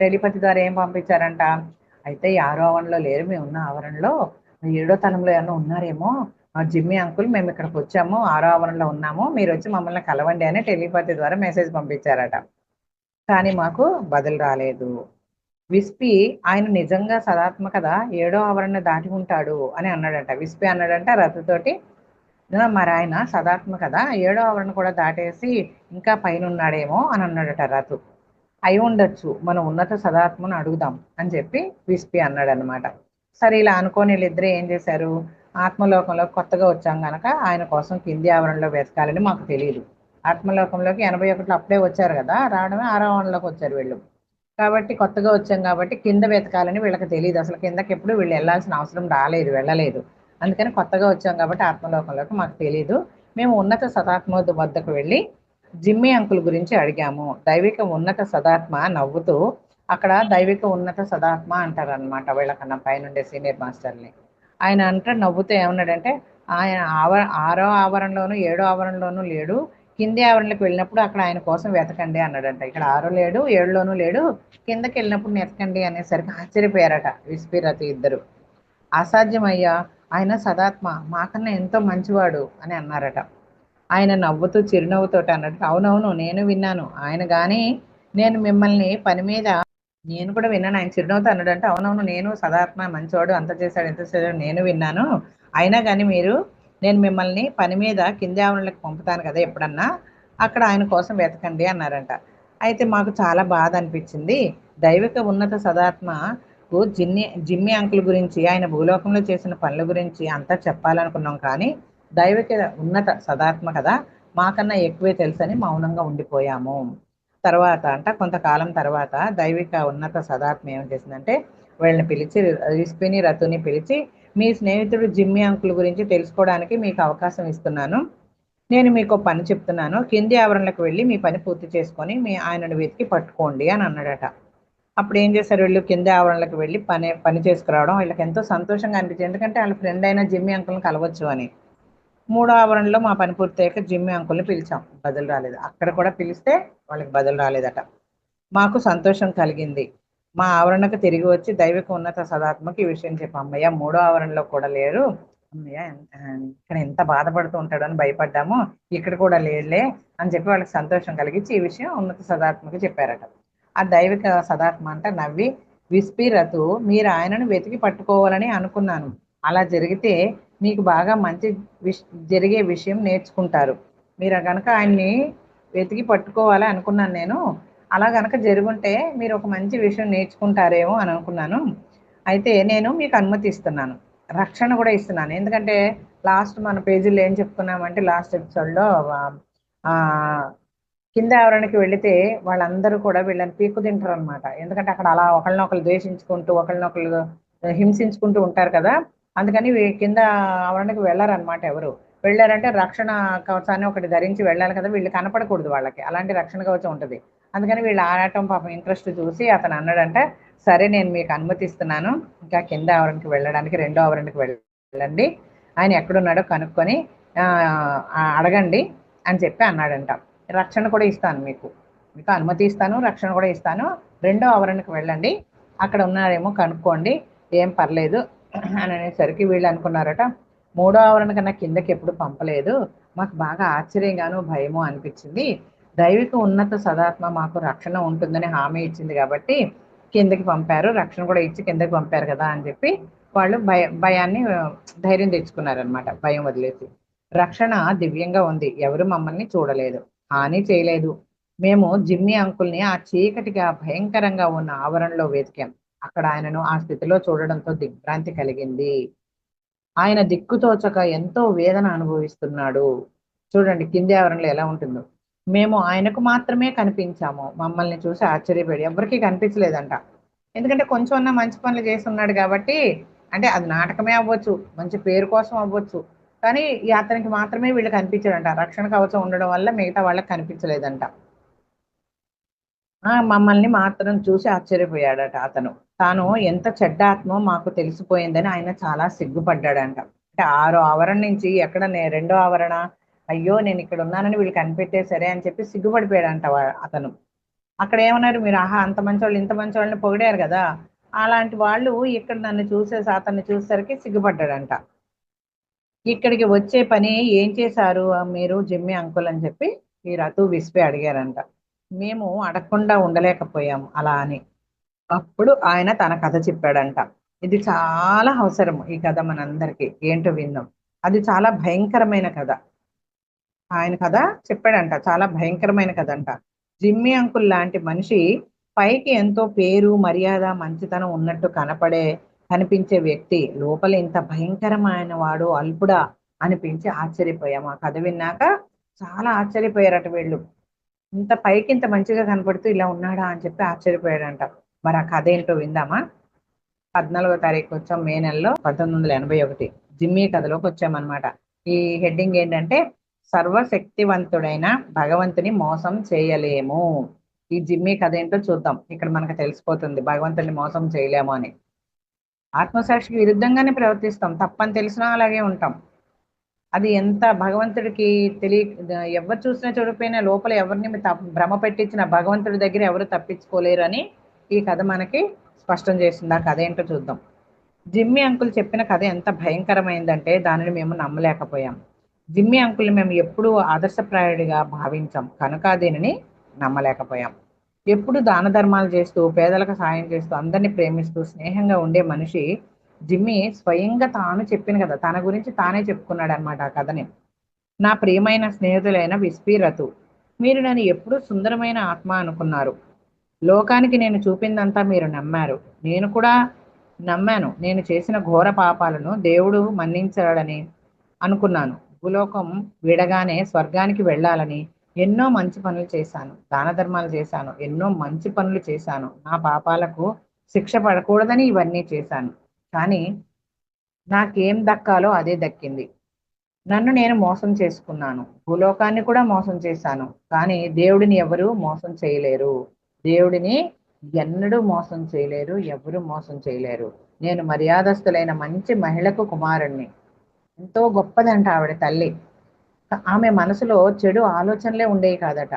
టెలిపతి ద్వారా ఏం పంపించారంట, అయితే ఈ ఆరో ఆవరణలో లేరు, మేము ఉన్న ఆవరణలో ఏడో తలంలో ఏమన్నా ఉన్నారేమో, జిమ్మి అంకుల్ మేము ఇక్కడికి వచ్చాము, ఆరో ఆవరణలో ఉన్నాము, మీరు వచ్చి మమ్మల్ని కలవండి అని టెలిపతి ద్వారా మెసేజ్ పంపించారట. కానీ మాకు బదులు రాలేదు. విస్పి ఆయన నిజంగా సదాత్మ కదా, ఏడో ఆవరణ దాటి ఉంటాడు అని అన్నాడంట. విస్పి అన్నాడంట రథతోటి, మరి ఆయన సదాత్మ కదా, ఏడో ఆవరణ కూడా దాటేసి ఇంకా పైన ఉన్నాడేమో అని అన్నాడట రథు. అయి ఉండొచ్చు, మనం ఉన్నత సదాత్మను అడుగుదాం అని చెప్పి విస్పి అన్నాడు అనమాట. సరే ఇలా అనుకోని వీళ్ళిద్దరూ ఏం చేశారు, ఆత్మలోకంలో కొత్తగా వచ్చాం కనుక ఆయన కోసం కింది ఆవరణలో వెతకాలని మాకు తెలియదు. ఆత్మలోకంలోకి 81లో అప్పుడే వచ్చారు కదా, రావడమే ఆరో ఆవరణలోకి వచ్చారు వీళ్ళు. కాబట్టి కొత్తగా వచ్చాం కాబట్టి కింద వెతకాలని వీళ్ళకి తెలియదు. అసలు కిందకి ఎప్పుడు వీళ్ళు వెళ్ళాల్సిన అవసరం రాలేదు, వెళ్ళలేదు. అందుకని కొత్తగా వచ్చాం కాబట్టి ఆత్మలోకంలోకి మాకు తెలియదు. మేము ఉన్నత సదాత్మ వద్దకు వెళ్ళి జిమ్మి అంకుల్ గురించి అడిగాము. దైవిక ఉన్నత సదాత్మ నవ్వుతూ, అక్కడ దైవిక ఉన్నత సదాత్మ అంటారనమాట వీళ్ళకన్నా పైనుండే సీనియర్ మాస్టర్ని. ఆయన అంటే నవ్వుతూ ఏమన్నాడంటే, ఆయన ఆరో ఆవరణలోను ఏడో ఆవరణలోనూ లేడు, కింది ఆవరణలకు వెళ్ళినప్పుడు అక్కడ ఆయన కోసం వెతకండి అన్నాడంట. ఇక్కడ ఆరో లేడు, ఏడులోనూ లేడు, కిందకి వెళ్ళినప్పుడు వెతకండి అనేసరికి ఆశ్చర్యపోయారట విస్పిరతి ఇద్దరు. అసాధ్యమయ్యా, ఆయన సదాత్మ, మాకన్నా ఎంతో మంచివాడు అని అన్నారట. ఆయన నవ్వుతూ చిరునవ్వుతోటి అన్నట్టు, అవునవును నేను విన్నాను, ఆయన కానీ నేను మిమ్మల్ని పని మీద నేను కూడా విన్నాను. ఆయన చిరునవ్వుతో అన్నాడంటే, అవునవును నేను సదాత్మ మంచివాడు, అంత చేశాడు ఎంత చేశాడు నేను విన్నాను, అయినా కానీ నేను మిమ్మల్ని పని మీద కింది ఆవరణలకు పంపుతాను కదా ఎప్పుడన్నా, అక్కడ ఆయన కోసం వెతకండి అన్నారంట. అయితే మాకు చాలా బాధ అనిపించింది. దైవిక ఉన్నత సదాత్మకు జిమ్మి అంకుల్ గురించి, ఆయన భూలోకంలో చేసిన పనుల గురించి అంతా చెప్పాలనుకున్నాం, కానీ దైవిక ఉన్నత సదాత్మ కదా, మాకన్నా ఎక్కువే తెలుసని మౌనంగా ఉండిపోయాము. కొంతకాలం తర్వాత దైవిక ఉన్నత సదాత్మ ఏం చేసిందంటే, వీళ్ళని పిలిచి, విస్పిని రతుని పిలిచి, మీ స్నేహితుడు జిమ్మి అంకుల్ గురించి తెలుసుకోవడానికి మీకు అవకాశం ఇస్తున్నాను, నేను మీకు పని చెప్తున్నాను, కింది ఆవరణలకు వెళ్ళి మీ పని పూర్తి చేసుకొని ఆయనను వెతికి పట్టుకోండి అని అన్నాడట. అప్పుడు ఏం చేశారు వీళ్ళు, కింది ఆవరణలకు వెళ్ళి పని చేసుకురావడం వీళ్ళకి ఎంతో సంతోషంగా అనిపించింది. ఎందుకంటే వాళ్ళ ఫ్రెండ్ అయిన జిమ్మి అంకుల్ని కలవచ్చు అని. మూడో ఆవరణలో మా పని పూర్తయ్యాక జిమ్మి అంకుల్ని పిలిచాం, బదులు రాలేదు. అక్కడ కూడా పిలిస్తే వాళ్ళకి బదులు రాలేదట. మాకు సంతోషం కలిగింది. మా ఆవరణకు తిరిగి వచ్చి దైవిక ఉన్నత సదాత్మకి ఈ విషయం చెప్పాం. అమ్మయ్య మూడో ఆవరణలో కూడా లేరు, అమ్మయ్య ఇక్కడ ఎంత బాధపడుతూ ఉంటాడు అని భయపడ్డాము, ఇక్కడ కూడా లేడులే అని చెప్పి వాళ్ళకి సంతోషం కలిగించి ఈ విషయం ఉన్నత సదాత్మకి చెప్పారట. ఆ దైవిక సదాత్మ అంట నవ్వి, విస్పిరతు, మీరు ఆయనను వెతికి పట్టుకోవాలని అనుకున్నాను, అలా జరిగితే మీకు బాగా మంచి జరిగే విషయం నేర్చుకుంటారు. మీరు కనుక ఆయన్ని వెతికి పట్టుకోవాలి అనుకున్నాను నేను, అలా కనుక జరుగుంటే మీరు ఒక మంచి విషయం నేర్చుకుంటారేమో అని అనుకున్నాను. అయితే నేను మీకు అనుమతి ఇస్తున్నాను, రక్షణ కూడా ఇస్తున్నాను. ఎందుకంటే లాస్ట్ మన పేజీలో ఏం చెప్పుకున్నామంటే, లాస్ట్ ఎపిసోడ్లో కింద ఆవరణకి వెళితే వాళ్ళందరూ కూడా వీళ్ళని పీక్కు తింటారు అనమాట. ఎందుకంటే అక్కడ అలా ఒకళ్ళనొకళ్ళు ద్వేషించుకుంటూ ఒకళ్ళనొకళ్ళు హింసించుకుంటూ ఉంటారు కదా, అందుకని కింద ఆవరణకి వెళ్ళారనమాట. ఎవరు వెళ్ళారంటే రక్షణ కవచాన్ని ఒకటి ధరించి వెళ్ళాలి కదా, వీళ్ళు కనపడకూడదు వాళ్ళకి, అలాంటి రక్షణ కవచం ఉంటుంది. అందుకని వీళ్ళు ఆడటం పాపం ఇంట్రెస్ట్ చూసి అతను అన్నాడంటే, సరే నేను మీకు అనుమతిస్తున్నాను, ఇంకా కింద ఆవరణకి వెళ్ళడానికి రెండో ఆవరణకి వెళ్ళండి, ఆయన ఎక్కడున్నాడో కనుక్కొని అడగండి అని చెప్పి అన్నాడంట. రక్షణ కూడా ఇస్తాను, మీకు అనుమతి ఇస్తాను, రక్షణ కూడా ఇస్తాను, రెండో ఆవరణకి వెళ్ళండి, అక్కడ ఉన్నారేమో కనుక్కోండి, ఏం పర్లేదు అని అనేసరికి వీళ్ళు అనుకున్నారట, మూడో ఆవరణ కన్నా కిందకి ఎప్పుడు పంపలేదు, మాకు బాగా ఆశ్చర్యంగాను భయము అనిపించింది. దైవిక ఉన్నత సదాత్మ మాకు రక్షణ ఉంటుందని హామీ ఇచ్చింది కాబట్టి కిందకి పంపారు, రక్షణ కూడా ఇచ్చి కిందకి పంపారు కదా అని చెప్పి వాళ్ళు భయాన్ని ధైర్యం తెచ్చుకున్నారనమాట, భయం వదిలేసి. రక్షణ దివ్యంగా ఉంది, ఎవరు మమ్మల్ని చూడలేదు, హాని చేయలేదు. మేము జిమ్మి అంకుల్ని ఆ చీకటిగా భయంకరంగా ఉన్న ఆవరణలో వెతికాం. అక్కడ ఆయనను ఆ స్థితిలో చూడడంతో దిగ్భ్రాంతి కలిగింది. ఆయన దిక్కుతోచక ఎంతో వేదన అనుభవిస్తున్నాడు. చూడండి కింది ఆవరణలో ఎలా ఉంటుందో. మేము ఆయనకు మాత్రమే కనిపించాము. మమ్మల్ని చూసి ఆశ్చర్యపోయాడు. ఎవరికీ కనిపించలేదంట. ఎందుకంటే కొంచెం అన్నా మంచి పనులు చేస్తున్నాడు కాబట్టి, అంటే అది నాటకమే అవ్వచ్చు, మంచి పేరు కోసం అవ్వచ్చు. కానీ ఈ అతనికి మాత్రమే వీళ్ళు కనిపించాడంట. రక్షణ కవచం ఉండడం వల్ల మిగతా వాళ్ళకి కనిపించలేదంట. మమ్మల్ని మాత్రం చూసి ఆశ్చర్యపోయాడట అతను. తాను ఎంత చెడ్డ ఆత్మో మాకు తెలిసిపోయిందని ఆయన చాలా సిగ్గుపడ్డాడంట. అంటే ఆరో ఆవరణ నుంచి ఎక్కడ రెండో ఆవరణ, అయ్యో నేను ఇక్కడ ఉన్నానని వీళ్ళు కనిపెట్టేసరే అని చెప్పి సిగ్గుపడిపోయాడంట అతను. అక్కడ ఏమన్నారు, మీరు ఆహా అంత మంచి వాళ్ళు ఇంత మంచి వాళ్ళని పొగిడారు కదా, అలాంటి వాళ్ళు ఇక్కడ నన్ను చూసేసి అతన్ని చూసేసరికి సిగ్గుపడ్డాడంట. ఇక్కడికి వచ్చే పని ఏం చేశారు మీరు జిమ్మి అంకుల్ అని చెప్పి ఈ రతు విస్పి అడిగారంట. మేము అడగకుండా ఉండలేకపోయాం అలా అని. అప్పుడు ఆయన తన కథ చెప్పాడంట. ఇది చాలా అవసరం ఈ కథ మనందరికీ. ఏంటో విందాం. అది చాలా భయంకరమైన కథ. ఆయన కథ చెప్పాడంట, చాలా భయంకరమైన కథ అంట. జిమ్మి అంకుల్ లాంటి మనిషి, పైకి ఎంతో పేరు మర్యాద మంచితనం ఉన్నట్టు కనిపించే వ్యక్తి లోపల ఇంత భయంకరమైన వాడు అల్పుడా అనిపించి ఆశ్చర్యపోయాం. ఆ కథ విన్నాక చాలా ఆశ్చర్యపోయారట వీళ్ళు. ఇంత పైకి ఇంత మంచిగా కనపడుతూ ఇలా ఉన్నాడా అని చెప్పి ఆశ్చర్యపోయాడంట. మరి ఆ కథ ఏంటో విందామా? 14వ తారీఖు వచ్చాం, మే నెలలో 1981 జిమ్మీ కథలోకి వచ్చామన్నమాట. ఈ హెడ్డింగ్ ఏంటంటే, సర్వశక్తివంతుడైన భగవంతుని మోసం చేయలేము. ఈ జిమ్మీ కథ ఏంటో చూద్దాం. ఇక్కడ మనకు తెలిసిపోతుంది భగవంతుని మోసం చేయలేము అని. ఆత్మసాక్షికి విరుద్ధంగానే ప్రవర్తిస్తాం, తప్పని తెలిసినా అలాగే ఉంటాం. అది ఎంత భగవంతుడికి ఎవరు చూసినా చూడకపోయినా లోపల ఎవరిని భ్రమ పెట్టించిన భగవంతుడి దగ్గర ఎవరు తప్పించుకోలేరు అని ఈ కథ మనకి స్పష్టం చేస్తుంది. ఆ కథ ఏంటో చూద్దాం. జిమ్మీ అంకుల్ చెప్పిన కథ ఎంత భయంకరమైందంటే దానిని మేము నమ్మలేకపోయాం. జిమ్మీ అంకుల్ని మేము ఎప్పుడూ ఆదర్శప్రాయుడిగా భావించాం కనుక దీనిని నమ్మలేకపోయాం. ఎప్పుడు దాన ధర్మాలు చేస్తూ పేదలకు సాయం చేస్తూ అందరినీ ప్రేమిస్తూ స్నేహంగా ఉండే మనిషి జిమ్మీ స్వయంగా తాను చెప్పిన కదా, తన గురించి తానే చెప్పుకున్నాడు అనమాట ఆ కథని. నా ప్రియమైన స్నేహితులైన విస్పి రతు, మీరు నన్ను ఎప్పుడూ సుందరమైన ఆత్మ అనుకున్నారు. లోకానికి నేను చూపిందంతా మీరు నమ్మారు. నేను కూడా నమ్మాను. నేను చేసిన ఘోర పాపాలను దేవుడు మన్నించాడని అనుకున్నాను. భూలోకం విడగానే స్వర్గానికి వెళ్ళాలని ఎన్నో మంచి పనులు చేశాను, దాన ధర్మాలు చేశాను, ఎన్నో మంచి పనులు చేశాను. నా పాపాలకు శిక్ష పడకూడదని ఇవన్నీ చేశాను. కానీ నాకేం దక్కాలో అదే దక్కింది. నన్ను నేను మోసం చేసుకున్నాను, భూలోకాన్ని కూడా మోసం చేశాను. కానీ దేవుడిని ఎవరు మోసం చేయలేరు. దేవుడిని ఎన్నడూ మోసం చేయలేరు, ఎవరు మోసం చేయలేరు. నేను మర్యాదస్తులైన మంచి మహిళకు కుమారుణ్ణి. ఎంతో గొప్పదంట ఆవిడ తల్లి. ఆమె మనసులో చెడు ఆలోచనలే ఉండేవి కాదట.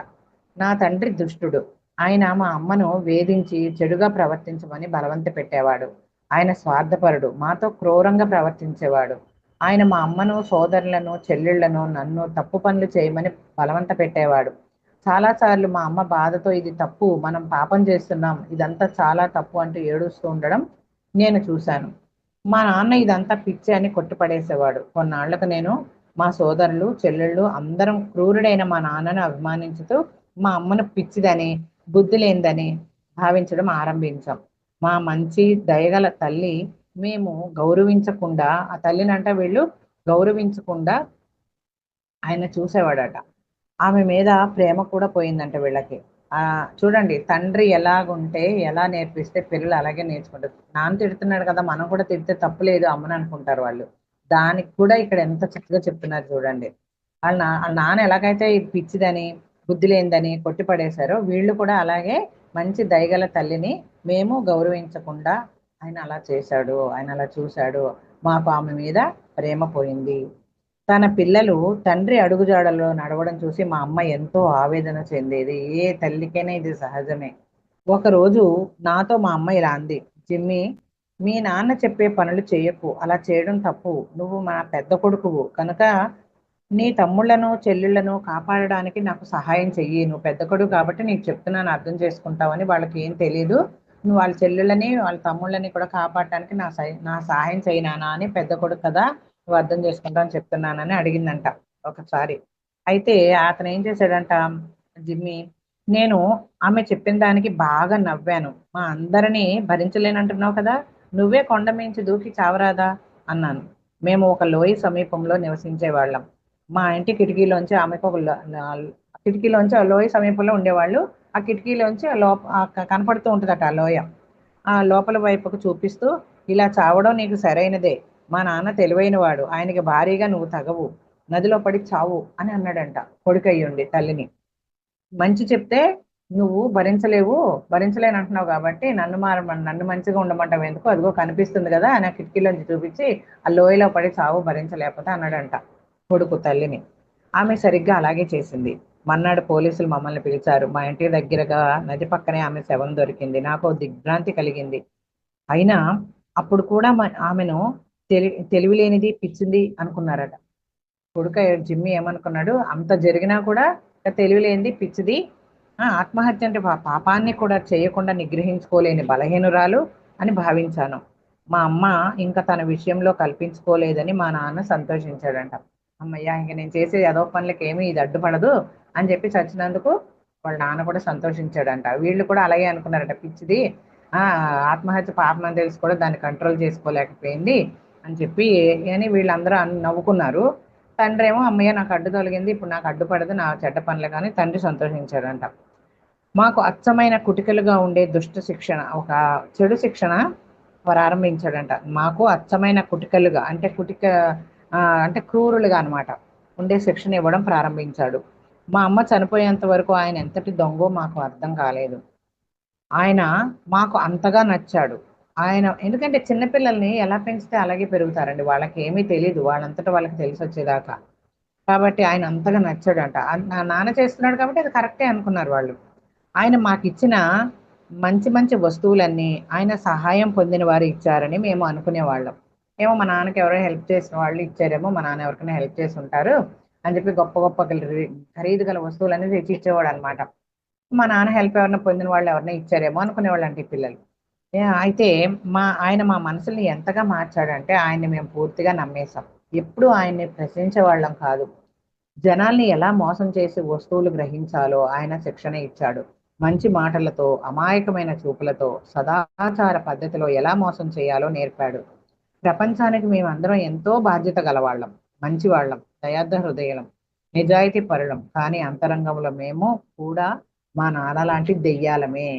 నా తండ్రి దుష్టుడు. ఆయన మా అమ్మను వేధించి చెడుగా ప్రవర్తించమని బలవంత పెట్టేవాడు. ఆయన స్వార్థపరుడు, మాతో క్రూరంగా ప్రవర్తించేవాడు. ఆయన మా అమ్మను, సోదరులను, చెల్లెళ్లను, నన్ను తప్పు పనులు చేయమని బలవంత పెట్టేవాడు. చాలాసార్లు మా అమ్మ బాధతో ఇది తప్పు, మనం పాపం చేస్తున్నాం, ఇదంతా చాలా తప్పు అంటూ ఏడుస్తూ ఉండడం నేను చూశాను. మా నాన్న ఇదంతా పిచ్చి అని కొట్టుపడేసేవాడు. కొన్నాళ్లకు నేను, మా సోదరులు, చెల్లెళ్ళు అందరం క్రూరుడైన మా నాన్నను అభిమానించుతూ మా అమ్మను పిచ్చిదని, బుద్ధి లేనిదని భావించడం ఆరంభించాం. మా మంచి దయగల తల్లి మేము గౌరవించకుండా, ఆ తల్లినంట వీళ్ళు గౌరవించకుండా ఆయన చూసేవాడట. ఆమె మీద ప్రేమ కూడా పోయిందంట వీళ్ళకి. చూడండి, తండ్రి ఎలాగుంటే ఎలా నేర్పిస్తే పిల్లలు అలాగే నేర్చుకుంటారు. నాన్న తిడుతున్నాడు కదా, మనం కూడా తిడితే తప్పులేదు అమ్మని అనుకుంటారు వాళ్ళు. దానికి కూడా ఇక్కడ ఎంత చక్కగా చెప్తున్నారు చూడండి. వాళ్ళ నాన్న ఎలాగైతే పిచ్చిదని, బుద్ధి లేనిదని కొట్టి పడేశారో వీళ్ళు కూడా అలాగే మంచి దయగల తల్లిని మేము గౌరవించకుండా ఆయన అలా చేశాడు, ఆయన అలా చూశాడు, మాకు ఆమె మీద ప్రేమ పోయింది. తన పిల్లలు తండ్రి అడుగుజాడల్లో నడవడం చూసి మా అమ్మ ఎంతో ఆవేదన చెందేది. ఏ తల్లికైనా ఇది సహజమే. ఒకరోజు నాతో మా అమ్మ ఇలా అంది, జిమ్మి, మీ నాన్న చెప్పే పనులు చేయకు, అలా చేయడం తప్పు. నువ్వు మా పెద్ద కొడుకువు కనుక నీ తమ్ముళ్ళను చెల్లెళ్ళను కాపాడడానికి నాకు సహాయం చెయ్యి. నువ్వు పెద్ద కొడుకు కాబట్టి నీకు చెప్తున్నాను, అర్థం చేసుకుంటావని. వాళ్ళకి ఏం తెలియదు. నువ్వు వాళ్ళ చెల్లెళ్ళని వాళ్ళ తమ్ముళ్ళని కూడా కాపాడటానికి నా సహాయం చేయి నాన్న అని. పెద్ద కొడుకు కదా, నువ్వు అర్థం చేసుకుంటావు అని చెప్తున్నానని అడిగిందంట ఒకసారి. అయితే అతను ఏం చేశాడంట జిమ్మి, నేను ఆమె చెప్పిన దానికి బాగా నవ్వాను. మా అందరినీ భరించలేనంటున్నావు కదా, నువ్వే కొండ మించి దూకి చావరాదా అన్నాను. మేము ఒక లోయ సమీపంలో నివసించేవాళ్ళం. మా ఇంటి కిటికీలోంచి ఆమెకు కిటికీలోంచి ఆ లోయ సమీపంలో ఉండేవాళ్ళు. ఆ కిటికీలోంచి కనపడుతూ ఉంటుందట ఆ లోయ. ఆ లోపల వైపుకు చూపిస్తూ, ఇలా చావడం నీకు సరైనదే. మా నాన్న తెలివైనవాడు, ఆయనకి భారీగా నువ్వు తగవు, నదిలో పడి చావు అని అన్నాడంట కొడుకయ్యుండి తల్లిని. మంచి చెప్తే నువ్వు భరించలేవు, భరించలేను అంటున్నావు కాబట్టి నన్ను మంచిగా ఉండమంటావు ఎందుకు, అదిగో కనిపిస్తుంది కదా అని ఆ కిటికీలోంచి చూపించి ఆ లోయలో పడి చావు భరించలేకపోతే అన్నాడంట కొడుకు తల్లిని. ఆమె సరిగ్గా అలాగే చేసింది. మర్నాడు పోలీసులు మమ్మల్ని పిలిచారు. మా ఇంటి దగ్గరగా నది పక్కనే ఆమె శవం దొరికింది. నాకు దిగ్భ్రాంతి కలిగింది. అయినా అప్పుడు కూడా ఆమెను తెలివిలేనిది పిచ్చింది అనుకున్నారట. కొడుక జిమ్మి ఏమనుకున్నాడు, అంత జరిగినా కూడా తెలివిలేనిది పిచ్చిది, ఆత్మహత్య అంటే పాపాన్ని కూడా చేయకుండా నిగ్రహించుకోలేని బలహీనురాలు అని భావించాను. మా అమ్మ ఇంకా తన విషయంలో కల్పించుకోలేదని మా నాన్న సంతోషించాడంట. అమ్మయ్య, ఇంక నేను చేసే ఏదో పనులకి ఏమీ ఇది అడ్డుపడదు అని చెప్పి చచ్చినందుకు వాళ్ళ నాన్న కూడా సంతోషించాడంట. వీళ్ళు కూడా అలాగే అనుకున్నారట, పిచ్చిది, ఆ ఆత్మహత్య పాపం అని తెలిసి కూడా దాన్ని కంట్రోల్ చేసుకోలేకపోయింది అని చెప్పి అని వీళ్ళందరూ నవ్వుకున్నారు. తండ్రి ఏమో అమ్మయ్య నాకు అడ్డు తొలగింది, ఇప్పుడు నాకు అడ్డుపడదు నా చెడ్డ పనులు కానీ తండ్రి సంతోషించాడంట. మాకు అచ్చమైన కుటికలుగా ఉండే దుష్ట శిక్షణ, ఒక చెడు శిక్షణ ప్రారంభించాడంట. మాకు అచ్చమైన కుటికలుగా అంటే అంటే క్రూరులుగా అనమాట ఉండే శిక్షణ ఇవ్వడం ప్రారంభించాడు. మా అమ్మ చనిపోయేంత వరకు ఆయన ఎంతటి దొంగో మాకు అర్థం కాలేదు. ఆయన మాకు అంతగా నచ్చాడు. ఆయన ఎందుకంటే చిన్నపిల్లల్ని ఎలా పెంచితే అలాగే పెరుగుతారండి, వాళ్ళకి ఏమీ తెలియదు, వాళ్ళంతటా వాళ్ళకి తెలిసి వచ్చేదాకా. కాబట్టి ఆయన అంతగా నచ్చాడంట. నా నాన్న చేస్తున్నాడు కాబట్టి అది కరెక్టే అనుకున్నారు వాళ్ళు. ఆయన మాకిచ్చిన మంచి మంచి వస్తువులన్నీ ఆయన సహాయం పొందిన వారు ఇచ్చారని మేము అనుకునేవాళ్ళం. ఏమో మా నాన్నకి ఎవరో హెల్ప్ చేసిన వాళ్ళు ఇచ్చారేమో, మా నాన్న ఎవరికైనా హెల్ప్ చేసి ఉంటారు అని చెప్పి గొప్ప గొప్ప ఖరీదు గల వస్తువులన్నీ తెచ్చి ఇచ్చేవాడు అనమాట. మా నాన్న హెల్ప్ ఎవరైనా పొందిన వాళ్ళు ఎవరైనా ఇచ్చారేమో అనుకునేవాళ్ళు అంటే ఈ పిల్లలు. అయితే ఆయన మా మనసుల్ని ఎంతగా మార్చాడంటే ఆయన్ని మేము పూర్తిగా నమ్మేశాం. ఎప్పుడు ఆయన్ని ప్రశ్నించే వాళ్ళం కాదు. జనాల్ని ఎలా మోసం చేసి వస్తువులు గ్రహించాలో ఆయన శిక్షణ ఇచ్చాడు. మంచి మాటలతో, అమాయకమైన చూపులతో, సదాచార పద్ధతిలో ఎలా మోసం చేయాలో నేర్పాడు. ప్రపంచానికి మేమందరం ఎంతో బాధ్యత గలవాళ్ళం, మంచివాళ్ళం, దయార్థ హృదయం, నిజాయితీ పరులం. కానీ అంతరంగంలో మేము కూడా మా నాన్న లాంటి దెయ్యాలమే.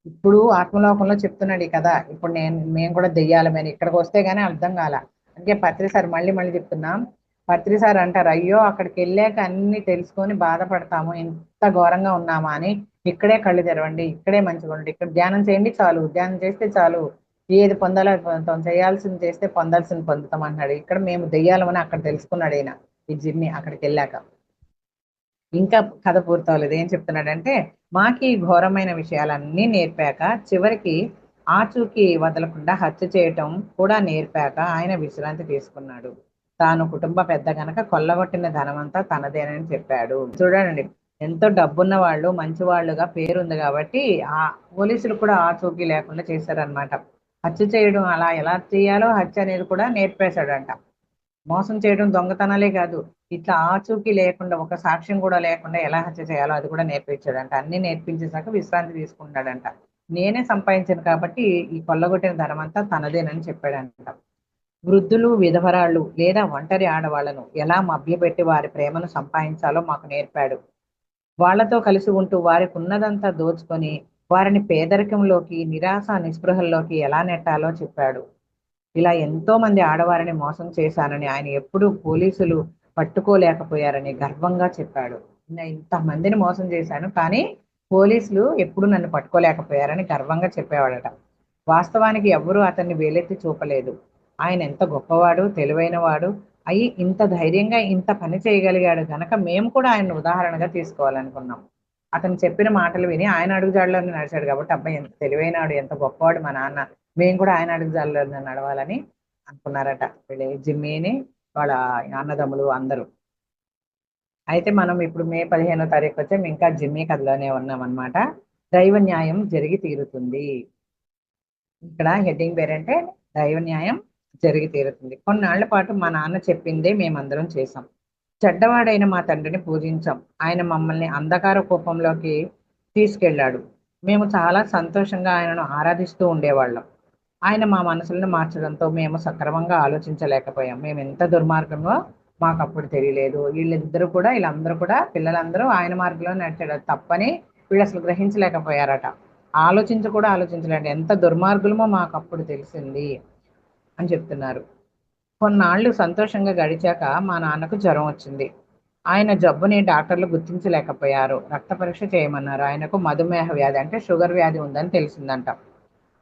ఇప్పుడు ఆత్మలోకంలో చెప్తున్నాడు కదా, ఇప్పుడు మేము కూడా దెయ్యాలమే అని ఇక్కడికి వస్తే గానీ అర్థం కాల. అందుకే పత్రి సార్ మళ్ళీ మళ్ళీ చెప్తున్నాం. పత్రి సార్ అంటారు, అయ్యో అక్కడికి వెళ్ళాక అన్ని తెలుసుకొని బాధపడతాము, ఇంత ఘోరంగా ఉన్నామా అని. ఇక్కడే కళ్ళు తెరవండి, ఇక్కడే మంచిగా ఉండండి, ఇక్కడ ధ్యానం చేయండి చాలు, ధ్యానం చేస్తే చాలు, ఏది పొందాలో అది పొందుతాం, చేయాల్సింది చేస్తే పొందాల్సింది పొందుతాం అంటున్నాడు. ఇక్కడ మేము దెయ్యాలమని అక్కడ తెలుసుకున్నాడు ఈయన, ఈ జిమ్మి అక్కడికి వెళ్ళాక. ఇంకా కథ పూర్తవలేదు. ఏం చెప్తున్నాడంటే, మాకి ఘోరమైన విషయాలన్నీ నేర్పాక చివరికి ఆచూకీ వదలకుండా హత్య చేయటం కూడా నేర్పాక ఆయన విశ్రాంతి తీసుకున్నాడు. తాను కుటుంబ పెద్ద గనక కొల్లగొట్టిన ధనమంతా తనదేనని చెప్పాడు. చూడండి, ఎంతో డబ్బున్న వాళ్ళు మంచి వాళ్ళుగా పేరుంది కాబట్టి ఆ పోలీసులు కూడా ఆచూకీ లేకుండా చేశారనమాట. హత్య చేయడం అలా ఎలా చేయాలో హత్య అనేది కూడా నేర్పేశాడంట. మోసం చేయడం దొంగతనాలే కాదు, ఇట్లా ఆచూకీ లేకుండా ఒక సాక్ష్యం కూడా లేకుండా ఎలా హత్య చేయాలో అది కూడా నేర్పించాడంట. అన్ని నేర్పించేశాక విశ్రాంతి తీసుకుంటాడంట. నేనే సంపాదించాను కాబట్టి ఈ కొల్లగొట్టిన ధనమంతా తనదేనని చెప్పాడంట. వృద్ధులు, విధవరాళ్ళు లేదా ఒంటరి ఆడవాళ్లను ఎలా మభ్యపెట్టి వారి ప్రేమను సంపాదించాలో మాకు నేర్పాడు. వాళ్లతో కలిసి ఉంటూ వారికి ఉన్నదంతా దోచుకొని వారిని పేదరికంలోకి, నిరాశ నిస్పృహల్లోకి ఎలా నెట్టాలో చెప్పాడు. ఇలా ఎంతో మంది ఆడవారిని మోసం చేశానని ఆయన ఎప్పుడూ పోలీసులు పట్టుకోలేకపోయారని గర్వంగా చెప్పాడు. ఇంతమందిని మోసం చేశాను కానీ పోలీసులు ఎప్పుడు నన్ను పట్టుకోలేకపోయారని గర్వంగా చెప్పేవాడట. వాస్తవానికి ఎవ్వరూ అతన్ని వేలెత్తి చూపలేదు. ఆయన ఎంత గొప్పవాడు, తెలివైనవాడు అయి ఇంత ధైర్యంగా ఇంత పని చేయగలిగాడు గనక మేము కూడా ఆయన ఉదాహరణగా తీసుకోవాలనుకున్నాం. అతను చెప్పిన మాటలు విని ఆయన అడుగుజాడలోనే నడిచాడు కాబట్టి అబ్బాయి ఎంత తెలివైనవాడు, ఎంత గొప్పవాడు మా నాన్న మేము కూడా ఆయన అడుగుజాడల్లో నడవాలని అనుకున్నారట వీళ్ళు జిమ్మీని వాళ్ళ అన్నదమ్ములు అందరూ. అయితే మనం ఇప్పుడు మే 15వ తారీఖు వచ్చాం, ఇంకా జిమ్మీ కథలోనే ఉన్నాం అనమాట. దైవ న్యాయం జరిగి తీరుతుంది. ఇక్కడ హెడ్డింగ్ పేరంటే దైవ న్యాయం జరిగి తీరుతుంది. కొన్నాళ్ల పాటు మా నాన్న చెప్పిందే మేమందరం చేశాం. చెడ్డవాడైన మా తండ్రిని పూజించాం. ఆయన మమ్మల్ని అంధకార కూపంలోకి తీసుకెళ్ళాడు. మేము చాలా సంతోషంగా ఆయనను ఆరాధిస్తూ ఉండేవాళ్ళం. ఆయన మా మనసులను మార్చడంతో మేము సక్రమంగా ఆలోచించలేకపోయాం. మేము ఎంత దుర్మార్గమో మాకు అప్పుడు తెలియలేదు. వీళ్ళందరూ కూడా పిల్లలందరూ ఆయన మార్గంలో నడిచాడు, అది తప్పని వీళ్ళు అసలు గ్రహించలేకపోయారట. కూడా ఆలోచించలేండి, ఎంత దుర్మార్గులమో మాకు అప్పుడు తెలిసింది అని చెప్తున్నారు. కొన్నాళ్ళు సంతోషంగా గడిచాక మా నాన్నకు జ్వరం వచ్చింది. ఆయన జబ్బుని డాక్టర్లు గుర్తించలేకపోయారు. రక్త పరీక్ష చేయమన్నారు. ఆయనకు మధుమేహ వ్యాధి అంటే షుగర్ వ్యాధి ఉందని తెలిసిందంట.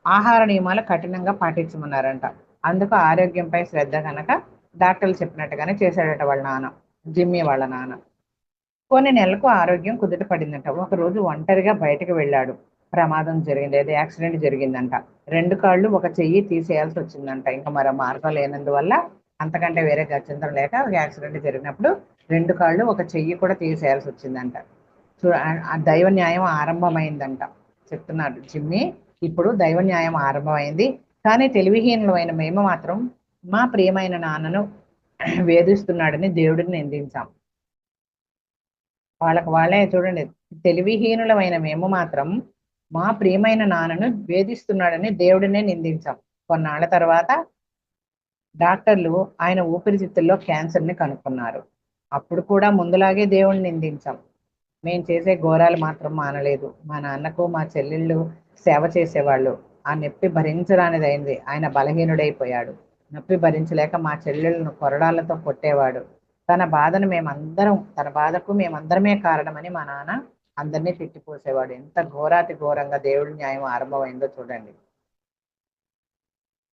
ఆహార నియమాలు కఠినంగా పాటించమన్నారంట. అందుకు ఆరోగ్యంపై శ్రద్ధ కనుక డాక్టర్లు చెప్పినట్టుగానే చేశాడట వాళ్ళ నాన్న, జిమ్మీ వాళ్ళ నాన్న. కొన్ని నెలలకు ఆరోగ్యం కుదుట పడిందంట. ఒకరోజు ఒంటరిగా బయటకు వెళ్ళాడు. ప్రమాదం జరిగింది, ఏదో యాక్సిడెంట్ జరిగిందంట. 2 కాళ్ళు 1 చెయ్యి తీసేయాల్సి వచ్చిందంట. ఇంకా మరో మార్గం లేనందువల్ల, అంతకంటే వేరే గత్యంతరం లేక యాక్సిడెంట్ జరిగినప్పుడు 2 కాళ్ళు 1 చెయ్యి కూడా తీసేయాల్సి వచ్చిందంట. ఆ దైవ న్యాయం ఆరంభమైందంట చెప్తున్నాడు జిమ్మి. ఇప్పుడు దైవ న్యాయం ఆరంభమైంది. కానీ తెలివిహీనులమైన మేము మాత్రం మా ప్రియమైన నాన్నను వేధిస్తున్నాడని దేవుడిని నిందించాం. వాళ్ళే చూడండి, తెలివిహీనులమైన మేము మాత్రం మా ప్రియమైన నాన్నను వేధిస్తున్నాడని దేవుడినే నిందించాం. కొన్నాళ్ల తర్వాత డాక్టర్లు ఆయన ఊపిరితిత్తుల్లో క్యాన్సర్ని కనుక్కున్నారు. అప్పుడు కూడా ముందులాగే దేవుడిని నిందించాం. మేము చేసే ఘోరాలు మాత్రం మానలేదు. మా నాన్నకు మా చెల్లెళ్ళు సేవ చేసేవాళ్ళు. ఆ నొప్పి భరించరానిదైంది. ఆయన బలహీనుడైపోయాడు. నొప్పి భరించలేక మా చెల్లెళ్ళను కొరడాలతో కొట్టేవాడు. తన బాధకు మేమందరమే కారణమని మా నాన్న అందరినీ తిట్టిపోసేవాడు. ఎంత ఘోరాతి ఘోరంగా దేవుడి న్యాయం ఆరంభమైందో చూడండి.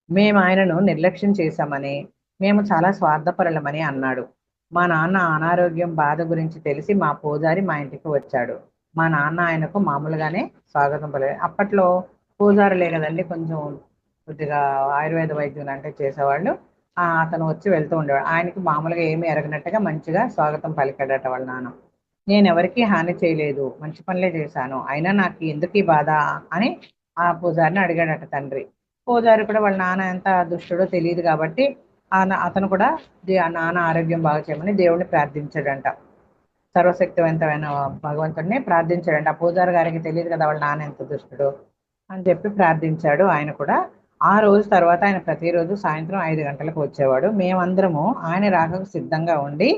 మేము ఆయనను నిర్లక్ష్యం చేశామని, మేము చాలా స్వార్థపరులమని అన్నాడు. మా నాన్న అనారోగ్యం బాధ గురించి తెలిసి మా పూజారి మా ఇంటికి వచ్చాడు. మా నాన్న ఆయనకు మామూలుగానే స్వాగతం పలికాడు. అప్పట్లో పూజారులే కదండి, కొంచెం కొద్దిగా ఆయుర్వేద వైద్యం అంటే చేసేవాళ్ళు. అతను వచ్చి వెళ్తూ ఉండేవాడు. ఆయనకి మామూలుగా ఏమీ ఎరగనట్టుగా మంచిగా స్వాగతం పలికాడట వాళ్ళ నాన్న. నేను ఎవరికీ హాని చేయలేదు, మంచి పనులే చేశాను, అయినా నాకు ఎందుకు ఈ బాధ అని ఆ పూజారిని అడిగాడట తండ్రి. పూజారి కూడా వాళ్ళ నాన్న ఎంత దుష్టుడో తెలియదు కాబట్టి అతను కూడా నాన్న ఆరోగ్యం బాగా చేయమని దేవుడిని ప్రార్థించాడంట. సర్వశక్తివంతమైన భగవంతుడిని ప్రార్థించాడంట. ఆ పూజారి గారికి తెలియదు కదా వాళ్ళ నాన్న ఎంత దుష్టుడు అని చెప్పి ప్రార్థించాడు ఆయన కూడా. ఆ రోజు తర్వాత ఆయన ప్రతిరోజు సాయంత్రం 5 గంటలకు వచ్చేవాడు. మేమందరము ఆయన రాకకు సిద్ధంగా ఉండి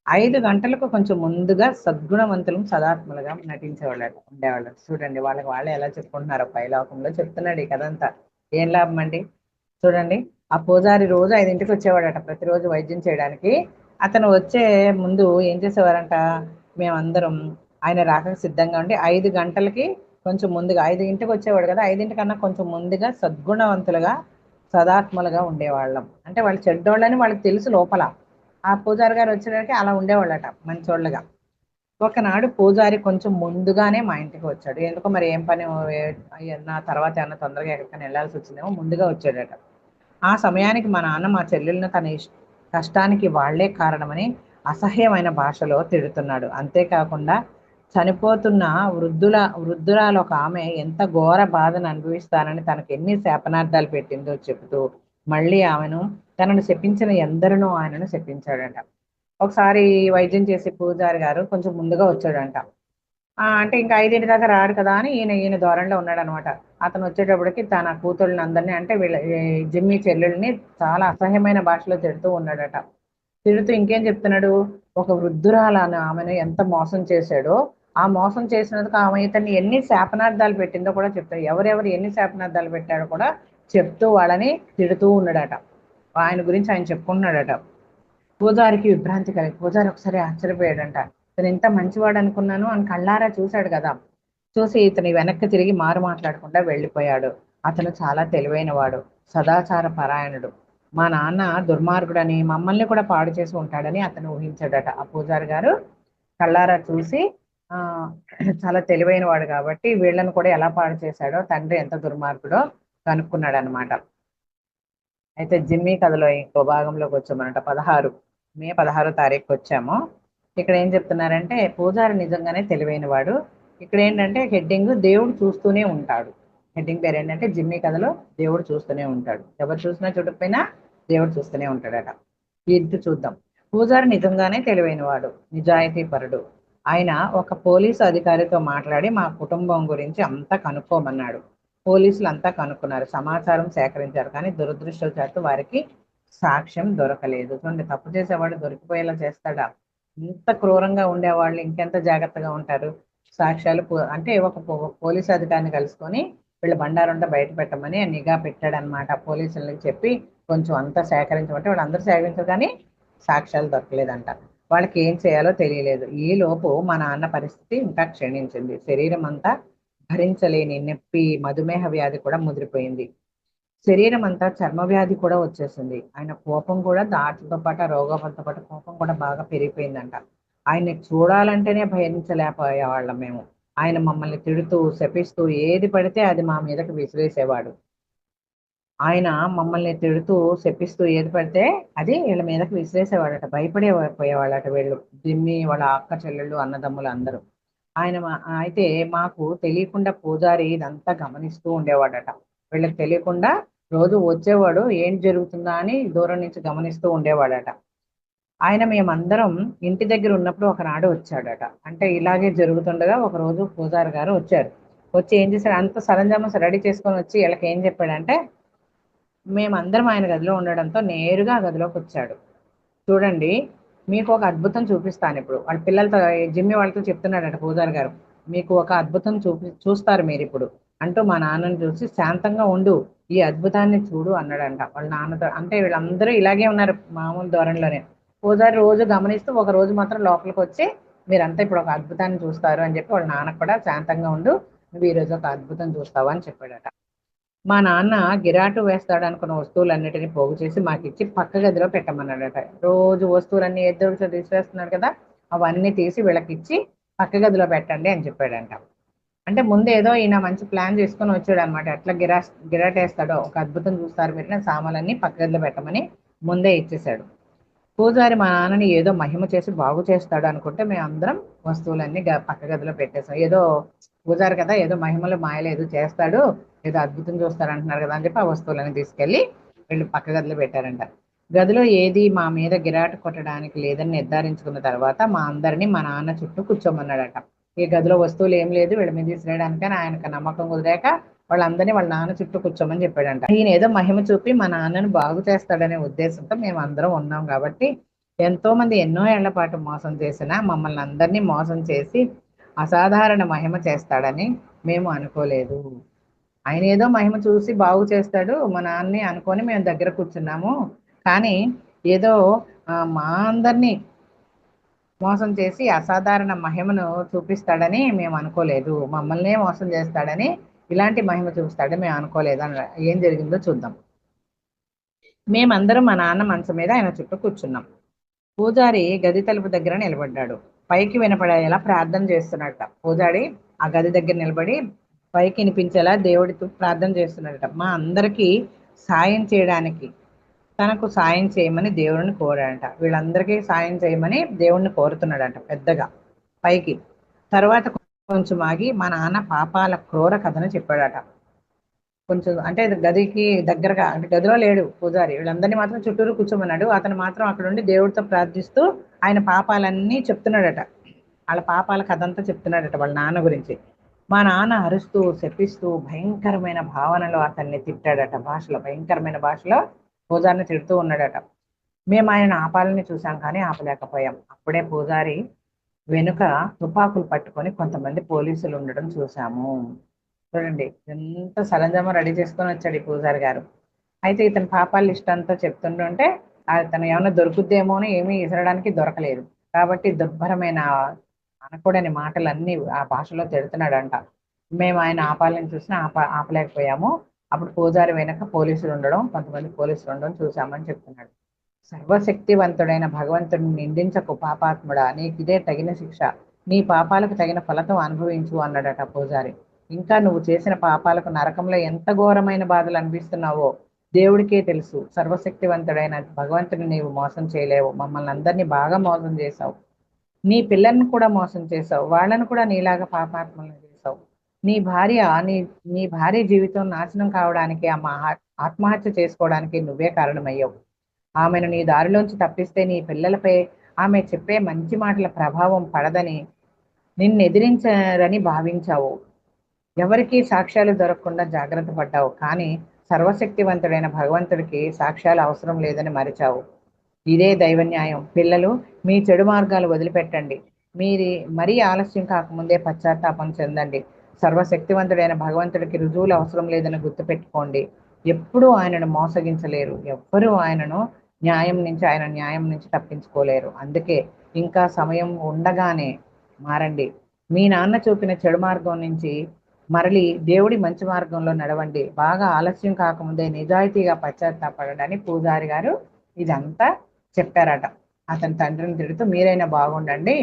5 గంటలకు కొంచెం ముందుగా సద్గుణవంతులు సదాత్మలుగా ఉండేవాళ్ళు. చూడండి, వాళ్ళే ఎలా చెప్పుకుంటున్నారో పైలోకంలో చెప్తున్నాడు ఈ కథంతా. ఏం లాభం అండి చూడండి. ఆ పూజారి రోజు 5ంటికి వచ్చేవాడట ప్రతిరోజు వైద్యం చేయడానికి. అతను వచ్చే ముందు ఏం చేసేవారంట, మేమందరం ఆయన రాకకు సిద్ధంగా ఉండి 5 గంటలకి కొంచెం ముందుగా 5ంటికి వచ్చేవాడు కదా, 5ంటికన్నా కొంచెం ముందుగా సద్గుణవంతులుగా సదాత్మలుగా ఉండేవాళ్ళం. అంటే వాళ్ళు చెడ్డోళ్ళని వాళ్ళకి తెలుసు లోపల. ఆ పూజారి గారు వచ్చేసరికి అలా ఉండేవాళ్ళట మంచోళ్ళగా. ఒకనాడు పూజారి కొంచెం ముందుగానే మా ఇంటికి వచ్చాడు. ఎందుకో మరి ఏం పని అన్న తర్వాత ఏమన్నా తొందరగా ఎక్కడికైనా వెళ్ళాల్సి వచ్చిందేమో ముందుగా వచ్చాడట. ఆ సమయానికి మా నాన్న మా చెల్లెలను తన కష్టానికి వాళ్లే కారణమని అసహ్యమైన భాషలో తిడుతున్నాడు. అంతేకాకుండా చనిపోతున్న వృద్ధురాలు ఒక ఆమె ఎంత ఘోర బాధను అనుభవిస్తానని తనకు ఎన్ని శాపనార్థాలు పెట్టిందో చెబుతూ మళ్ళీ ఆమెను తనను శపించిన ఎందరినో ఆయనను శపించాడట. ఒకసారి వైద్యం చేసే పూజారి గారు కొంచెం ముందుగా వచ్చాడంట. అంటే ఇంకా 5ంటి దాకా రాడు కదా అని ఈయన ధోరణిలో ఉన్నాడు అనమాట. అతను వచ్చేటప్పటికి తన కూతుళ్ళని అందరినీ అంటే వీళ్ళ జిమ్మీ చెల్లెల్ని చాలా అసహ్యమైన భాషలో తిడుతూ ఉన్నాడట. తిడుతూ ఇంకేం చెప్తున్నాడు, ఒక వృద్ధురాలను ఆమెను ఎంత మోసం చేశాడో, ఆ మోసం చేసినందుకు ఆమె ఇతన్ని ఎన్ని శాపనార్థాలు పెట్టిందో కూడా చెప్తాడు. ఎవరెవరు ఎన్ని శాపనార్థాలు పెట్టాడో కూడా చెప్తూ వాళ్ళని తిడుతూ ఉన్నాడట. ఆయన గురించి ఆయన చెప్పుకుంటున్నాడట. పూజారికి విభ్రాంతి కలిగి పూజారి ఒకసారి ఆశ్చర్యపోయాడంట. ఇతను ఎంత మంచివాడు అనుకున్నాను అని కళ్ళారా చూశాడు కదా. చూసి ఇతని వెనక్కి తిరిగి మారు మాట్లాడకుండా వెళ్ళిపోయాడు. అతను చాలా తెలివైన వాడు, సదాచార పరాయణుడు. మా నాన్న దుర్మార్గుడని మమ్మల్ని కూడా పాడు చేసి ఉంటాడని అతను ఊహించాడట. ఆ పూజారి గారు కళ్ళారా చూసి చాలా తెలివైన వాడు కాబట్టి వీళ్ళని కూడా ఎలా పాడు చేశాడో, తండ్రి ఎంత దుర్మార్గుడో కనుక్కున్నాడు అనమాట. అయితే జిమ్మీ కథలో ఇంకో భాగంలోకి వచ్చామన్నట. 16 మే 16 వచ్చాము. ఇక్కడ ఏం చెప్తున్నారంటే పూజారి నిజంగానే తెలివైన వాడు. ఇక్కడ ఏంటంటే హెడ్డింగ్ దేవుడు చూస్తూనే ఉంటాడు. హెడ్డింగ్ పేరు ఏంటంటే జిమ్మీ కథలో దేవుడు చూస్తూనే ఉంటాడు. ఎవరు చూసినా చూడకపోయినా దేవుడు చూస్తూనే ఉంటాడట. ఇది చూద్దాం. పూజారి నిజంగానే తెలివైన వాడు, నిజాయితీ పరుడు. ఆయన ఒక పోలీసు అధికారితో మాట్లాడి మా కుటుంబం గురించి అంతా కనుక్కోమన్నాడు. పోలీసులు అంతా కనుక్కున్నారు, సమాచారం సేకరించారు. కానీ దురదృష్టవశాత్తు వారికి సాక్ష్యం దొరకలేదు. చూడండి, తప్పు చేసేవాడు దొరికిపోయేలా చేస్తాడా? ఇంత క్రూరంగా ఉండేవాళ్ళు ఇంకెంత జాగ్రత్తగా ఉంటారు. సాక్ష్యాలు అంటే ఒక పోలీసు అధికారిని కలుసుకొని వీళ్ళ బండారంతా బయట పెట్టమని నిఘా పెట్టాడనమాట. పోలీసులకు చెప్పి కొంచెం అంతా సేకరించమంటే వాళ్ళు అందరూ సేకరించారు, కానీ సాక్ష్యాలు దొరకలేదంట. వాళ్ళకి ఏం చేయాలో తెలియలేదు. ఈ లోపు మా నాన్న పరిస్థితి ఇంకా క్షీణించింది. శరీరం అంతా భరించలేని నొప్పి, మధుమేహ వ్యాధి కూడా ముదిరిపోయింది. శరీరం అంతా చర్మ వ్యాధి కూడా వచ్చేసింది. ఆయన కోపం కూడా దాటితో పాటు రోగంతో పాటు కోపం కూడా బాగా పెరిగిపోయిందంట. ఆయన్ని చూడాలంటేనే భరించలేకపోయేవాళ్ళం మేము. ఆయన మమ్మల్ని తిడుతూ శపిస్తూ ఏది పడితే అది మా మీదకి విసిరేసేవాడు. ఆయన మమ్మల్ని తిడుతూ శపిస్తూ ఏది పడితే అది వీళ్ళ మీదకి విసిరేసేవాడట. పోయేవాళ్ళట వీళ్ళు, జిమ్మి వాళ్ళ అక్క చెల్లెళ్ళు అన్నదమ్ములు అందరూ. అయితే మాకు తెలియకుండా పూజారి ఇదంతా గమనిస్తూ ఉండేవాడట. వీళ్ళకి తెలియకుండా రోజు వచ్చేవాడు, ఏం జరుగుతుందా అని దూరం నుంచి గమనిస్తూ ఉండేవాడట. ఆయన మేమందరం ఇంటి దగ్గర ఉన్నప్పుడు ఒకనాడు వచ్చాడట. అంటే ఇలాగే జరుగుతుండగా ఒక రోజు పూజారి గారు వచ్చారు. వచ్చి ఏం చేశాడు, అంత సరంజామా రెడీ చేసుకొని వచ్చి వీళ్ళకి ఏం చెప్పాడంటే, మేమందరం ఆయన గదిలో ఉండడంతో నేరుగా ఆ గదిలోకి వచ్చాడు. చూడండి, మీకు ఒక అద్భుతం చూపిస్తాను ఇప్పుడు. వాళ్ళ పిల్లలతో, జిమ్మి వాళ్ళతో చెప్తున్నాడట పూజారి గారు, మీకు ఒక అద్భుతం చూస్తారు మీరు ఇప్పుడు అంటూ మా నాన్నని చూసి, శాంతంగా ఉండు, ఈ అద్భుతాన్ని చూడు అన్నాడంట వాళ్ళ నాన్నతో. అంటే వీళ్ళందరూ ఇలాగే ఉన్నారు మామూలు ధోరణిలోనే. పూజారి రోజు గమనిస్తూ ఒక రోజు మాత్రం లోపలికి వచ్చి, మీరంతా ఇప్పుడు ఒక అద్భుతాన్ని చూస్తారు అని చెప్పి వాళ్ళ నాన్న కూడా శాంతంగా ఉండు, నువ్వు ఈ రోజు ఒక అద్భుతం చూస్తావు అని చెప్పాడట. మా నాన్న గిరాటు వేస్తాడు అనుకున్న వస్తువులన్నిటిని పోగు చేసి మాకిచ్చి పక్క గదిలో పెట్టమన్నాడట. రోజు వస్తువులన్నీ ఎదురు తీసివేస్తున్నాడు కదా, అవన్నీ తీసి వీళ్ళకిచ్చి పక్క గదిలో పెట్టండి అని చెప్పాడంట. అంటే ముందు ఏదో ఈయన మంచి ప్లాన్ చేసుకొని వచ్చాడు అనమాట. ఎట్లా గిరాటేస్తాడో, ఒక అద్భుతం చూస్తారు మీరు, సామాన్లన్నీ పక్క గదిలో పెట్టమని ముందే ఇచ్చేసాడు. పూజారి మా నాన్నని ఏదో మహిమ చేసి బాగు చేస్తాడు అనుకుంటే మేము అందరం వస్తువులన్నీ పక్క గదిలో పెట్టేసాం. ఏదో పూజారి కదా, ఏదో మహిమలు మాయలు ఏదో చేస్తాడు, ఏదో అద్భుతం చూస్తాడు అంటున్నారు కదా అని చెప్పి ఆ వస్తువులన్నీ తీసుకెళ్లి వీళ్ళు పక్క గదిలో పెట్టారంట. గదిలో ఏది మా మీద గిరాటు కొట్టడానికి లేదని నిర్ధారించుకున్న తర్వాత మా అందరినీ మా నాన్న చుట్టూ కూర్చోమన్నాడట. ఈ గదిలో వస్తువులు ఏం లేదు వీళ్ళ మీద తీసుకురాయడానికని ఆయనకు నమ్మకం కుదిరాక వాళ్ళందరినీ వాళ్ళ నాన్న చుట్టూ కూర్చోమని చెప్పాడంట. ఈయన ఏదో మహిమ చూపి మా నాన్నను బాగు చేస్తాడనే ఉద్దేశంతో మేము అందరం ఉన్నాం కాబట్టి, ఎంతో మంది ఎన్నో ఏళ్ల పాటు మోసం చేసినా మమ్మల్ని అందరినీ మోసం చేసి అసాధారణ మహిమ చేస్తాడని మేము అనుకోలేదు. ఆయన ఏదో మహిమ చూసి బాగు చేస్తాడు మా నాన్నని అనుకొని మేము దగ్గర కూర్చున్నాము. కానీ ఏదో మా అందరినీ మోసం చేసి అసాధారణ మహిమను చూపిస్తాడని మేము అనుకోలేదు. మమ్మల్నే మోసం చేస్తాడని, ఇలాంటి మహిమ చూపిస్తాడని మేము అనుకోలేదు అని. ఏం జరిగిందో చూద్దాం. మేమందరం మా నాన్న మంచం మీద ఆయన చుట్టూ కూర్చున్నాం. పూజారి గది తలుపు దగ్గర నిలబడ్డాడు. పైకి వినపడేలా ప్రార్థన చేస్తున్నట్ట. పూజారి ఆ గది దగ్గర నిలబడి పైకి వినిపించేలా దేవుడితో ప్రార్థన చేస్తున్నాడట. మా అందరికీ సాయం చేయడానికి, తనకు సాయం చేయమని దేవుడిని కోరాడంట. వీళ్ళందరికీ సాయం చేయమని దేవుడిని కోరుతున్నాడంట పెద్దగా పైకి. తర్వాత కొంచెం ఆగి మా నాన్న పాపాల క్రూర కథను చెప్పాడట. కొంచెం అంటే గదికి దగ్గరగా, అంటే గదిలో లేడు పూజారి, వీళ్ళందరినీ మాత్రం చుట్టూరు కూర్చోమన్నాడు. అతను మాత్రం అక్కడ ఉండి దేవుడితో ప్రార్థిస్తూ ఆయన పాపాలన్నీ చెప్తున్నాడట. వాళ్ళ పాపాల కథ అంతా చెప్తున్నాడట వాళ్ళ నాన్న గురించి. మా నాన్న అరుస్తూ శపిస్తూ భయంకరమైన భావనలో అతన్ని తిట్టాడట. భయంకరమైన భాషలో పూజారిని తిడుతూ ఉన్నాడట. మేము ఆయన ఆపాలని చూసాం కానీ ఆపలేకపోయాం. అప్పుడే పూజారి వెనుక తుపాకులు పట్టుకొని కొంతమంది పోలీసులు ఉండడం చూసాము. చూడండి, ఎంత సరంజామా రెడీ చేసుకొని వచ్చాడు ఈ పూజారి గారు. అయితే ఇతని పాపాల లిస్ట్ అంతా చెప్తుంటే అతను ఏమైనా దొరుకుద్దేమో అని ఏమీ ఇసరడానికి దొరకలేదు. కాబట్టి దుర్భరమైన అనకూడని మాటలన్నీ ఆ భాషలో తిడుతున్నాడంట. మేము ఆయన ఆపాలని చూసినా ఆపలేకపోయాము. అప్పుడు పూజారి వెనక పోలీసులు ఉండడం, కొంతమంది పోలీసులు ఉండడం చూసామని చెప్తున్నాడు. సర్వశక్తివంతుడైన భగవంతుడిని నిందించకు పాపాత్ముడా, నీకు ఇదే తగిన శిక్ష, నీ పాపాలకు తగిన ఫలితం అనుభవించు అన్నాడట పూజారి. ఇంకా నువ్వు చేసిన పాపాలకు నరకంలో ఎంత ఘోరమైన బాధలు అనిపిస్తున్నావో దేవుడికే తెలుసు. సర్వశక్తివంతుడైన భగవంతుని నీవు మోసం చేయలేవు. మమ్మల్ని అందరినీ బాగా మోసం చేశావు. నీ పిల్లల్ని కూడా మోసం చేశావు. వాళ్ళను కూడా నీలాగా పాపాత్మలను చేశావు. నీ భార్య నీ నీ భార్య జీవితం నాశనం కావడానికి, ఆత్మహత్య చేసుకోవడానికి నువ్వే కారణమయ్యావు. ఆమెను నీ దారిలోంచి తప్పిస్తే నీ పిల్లలపై ఆమె చెప్పే మంచి మాటల ప్రభావం పడదని నిన్ను ఎదిరించారని భావించావు. ఎవరికీ సాక్ష్యాలు దొరకకుండా జాగ్రత్త పడ్డావు. కానీ సర్వశక్తివంతుడైన భగవంతుడికి సాక్ష్యాలు అవసరం లేదని మరిచావు. ఇదే దైవ న్యాయం. పిల్లలు, మీ చెడు మార్గాలు వదిలిపెట్టండి. మరీ ఆలస్యం కాకముందే పశ్చాత్తాపం చెందండి. సర్వశక్తివంతుడైన భగవంతుడికి రుజువులు అవసరం లేదని గుర్తుపెట్టుకోండి. ఎప్పుడూ ఆయనను మోసగించలేరు. ఎవ్వరూ ఆయన న్యాయం నుంచి తప్పించుకోలేరు. అందుకే ఇంకా సమయం ఉండగానే మారండి. మీ నాన్న చూపిన చెడు మార్గం నుంచి మరలి దేవుడి మంచి మార్గంలో నడవండి. బాగా ఆలస్యం కాకముందే నిజాయితీగా పశ్చాత్తాపడని పూజారి గారు ఇదంతా చెప్పారట. అతని తండ్రిని తిడుతూ, మీరైనా బాగుండండి,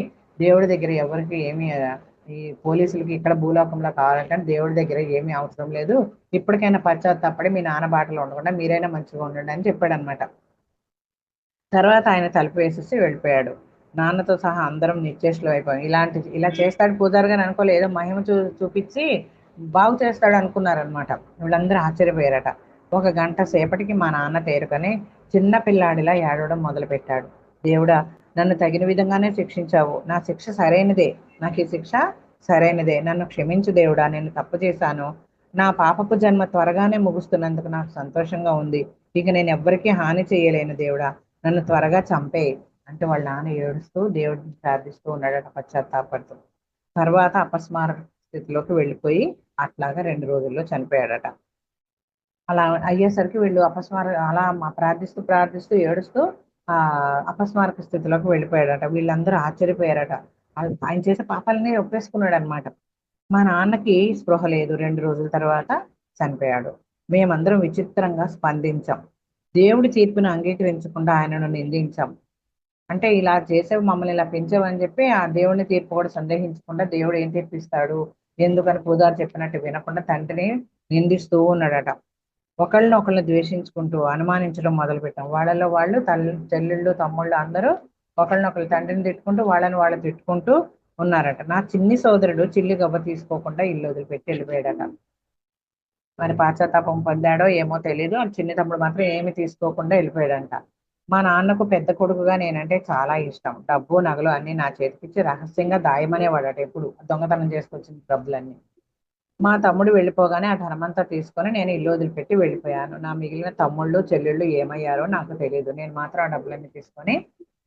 దేవుడి దగ్గర ఎవరికి ఏమీ, ఈ పోలీసులకి ఇక్కడ భూలోకంలో కావాలంటే దేవుడి దగ్గర ఏమీ అవసరం లేదు, ఇప్పటికైనా పశ్చాత్తాపడి మీ నాన్న బాటలో ఉండకుండా మీరైనా మంచిగా ఉండండి అని చెప్పాడు అనమాట. తర్వాత ఆయన తలుపు వేసేసి వెళ్ళిపోయాడు. నాన్నతో సహా అందరం నిశ్చేష్లు అయిపోయాం. ఇలా చేస్తాడు పూజారి గారు అనుకోలేదు. ఏదో మహిమ చూపించి బాగు చేస్తాడు అనుకున్నారనమాట. వీళ్ళందరూ ఆశ్చర్యపోయారట. ఒక గంట సేపటికి మా నాన్న తేరుకొని చిన్న పిల్లాడిలా ఏడవడం మొదలుపెట్టాడు. దేవుడా, నన్ను తగిన విధంగానే శిక్షించావు. నా శిక్ష సరైనదే. నాకు ఈ శిక్ష సరైనదే. నన్ను క్షమించు దేవుడా, నేను తప్పు చేశాను. నా పాపపు జన్మ త్వరగానే ముగుస్తున్నందుకు నాకు సంతోషంగా ఉంది. ఇక నేను ఎవ్వరికీ హాని చేయలేను దేవుడా, నన్ను త్వరగా చంపేయి అంటే వాళ్ళ నాన్న ఏడుస్తూ దేవుడిని ప్రార్థిస్తూ ఉన్నాడట, పశ్చాత్తాపడుతూ. తర్వాత అపస్మార స్థితిలోకి వెళ్ళిపోయి అట్లాగా 2 రోజుల్లో చనిపోయాడట. అలా అయ్యేసరికి వీళ్ళు అలా ప్రార్థిస్తూ ఏడుస్తూ అపస్మారక స్థితిలోకి వెళ్ళిపోయాడట. వీళ్ళందరూ ఆశ్చర్యపోయారట. ఆయన చేసే పాపాలన్నీ ఒప్పేసుకున్నాడు అనమాట. మా నాన్నకి స్పృహ లేదు. 2 రోజుల తర్వాత చనిపోయాడు. మేమందరం విచిత్రంగా స్పందించాం. దేవుడి తీర్పును అంగీకరించకుండా ఆయనను నిందించాం. అంటే ఇలా చేసేవి, మమ్మల్ని ఇలా పెంచావని చెప్పి ఆ దేవుడిని తీర్పు కూడా సందేహించకుండా దేవుడు ఏం తీర్పిస్తాడు ఎందుకని పూజారి చెప్పినట్టు వినకుండా తండ్రిని నిందిస్తూ ఉన్నాడట. ఒకళ్ళని ద్వేషించుకుంటూ అనుమానించడం మొదలుపెట్టాం. వాళ్ళలో వాళ్ళు చెల్లెళ్ళు తమ్ముళ్ళు అందరూ ఒకళ్ళనొకళ్ళు తండ్రిని తిట్టుకుంటూ వాళ్ళు తిట్టుకుంటూ ఉన్నారట. నా చిన్ని సోదరుడు చిల్లి గవ్వ తీసుకోకుండా ఇల్లు వదిలిపెట్టి వెళ్ళిపోయాడట. మరి పాశ్చాత్తాపం పొందాడో ఏమో తెలియదు. ఆ చిన్ని తమ్ముడు మాత్రం ఏమి తీసుకోకుండా వెళ్ళిపోయాడంట. మా నాన్నకు పెద్ద కొడుకుగా నేనంటే చాలా ఇష్టం. డబ్బు నగలు అన్ని నా చేతికిచ్చి రహస్యంగా దాయమనేవాడట. ఎప్పుడు దొంగతనం చేసుకొచ్చిన డబ్బులన్నీ. మా తమ్ముడు వెళ్ళిపోగానే ఆ ధనమంతా తీసుకొని నేను ఇల్లు వదిలిపెట్టి వెళ్ళిపోయాను. నా మిగిలిన తమ్ముళ్ళు చెల్లెళ్ళు ఏమయ్యారో నాకు తెలియదు. నేను మాత్రం ఆ డబ్బులన్నీ తీసుకొని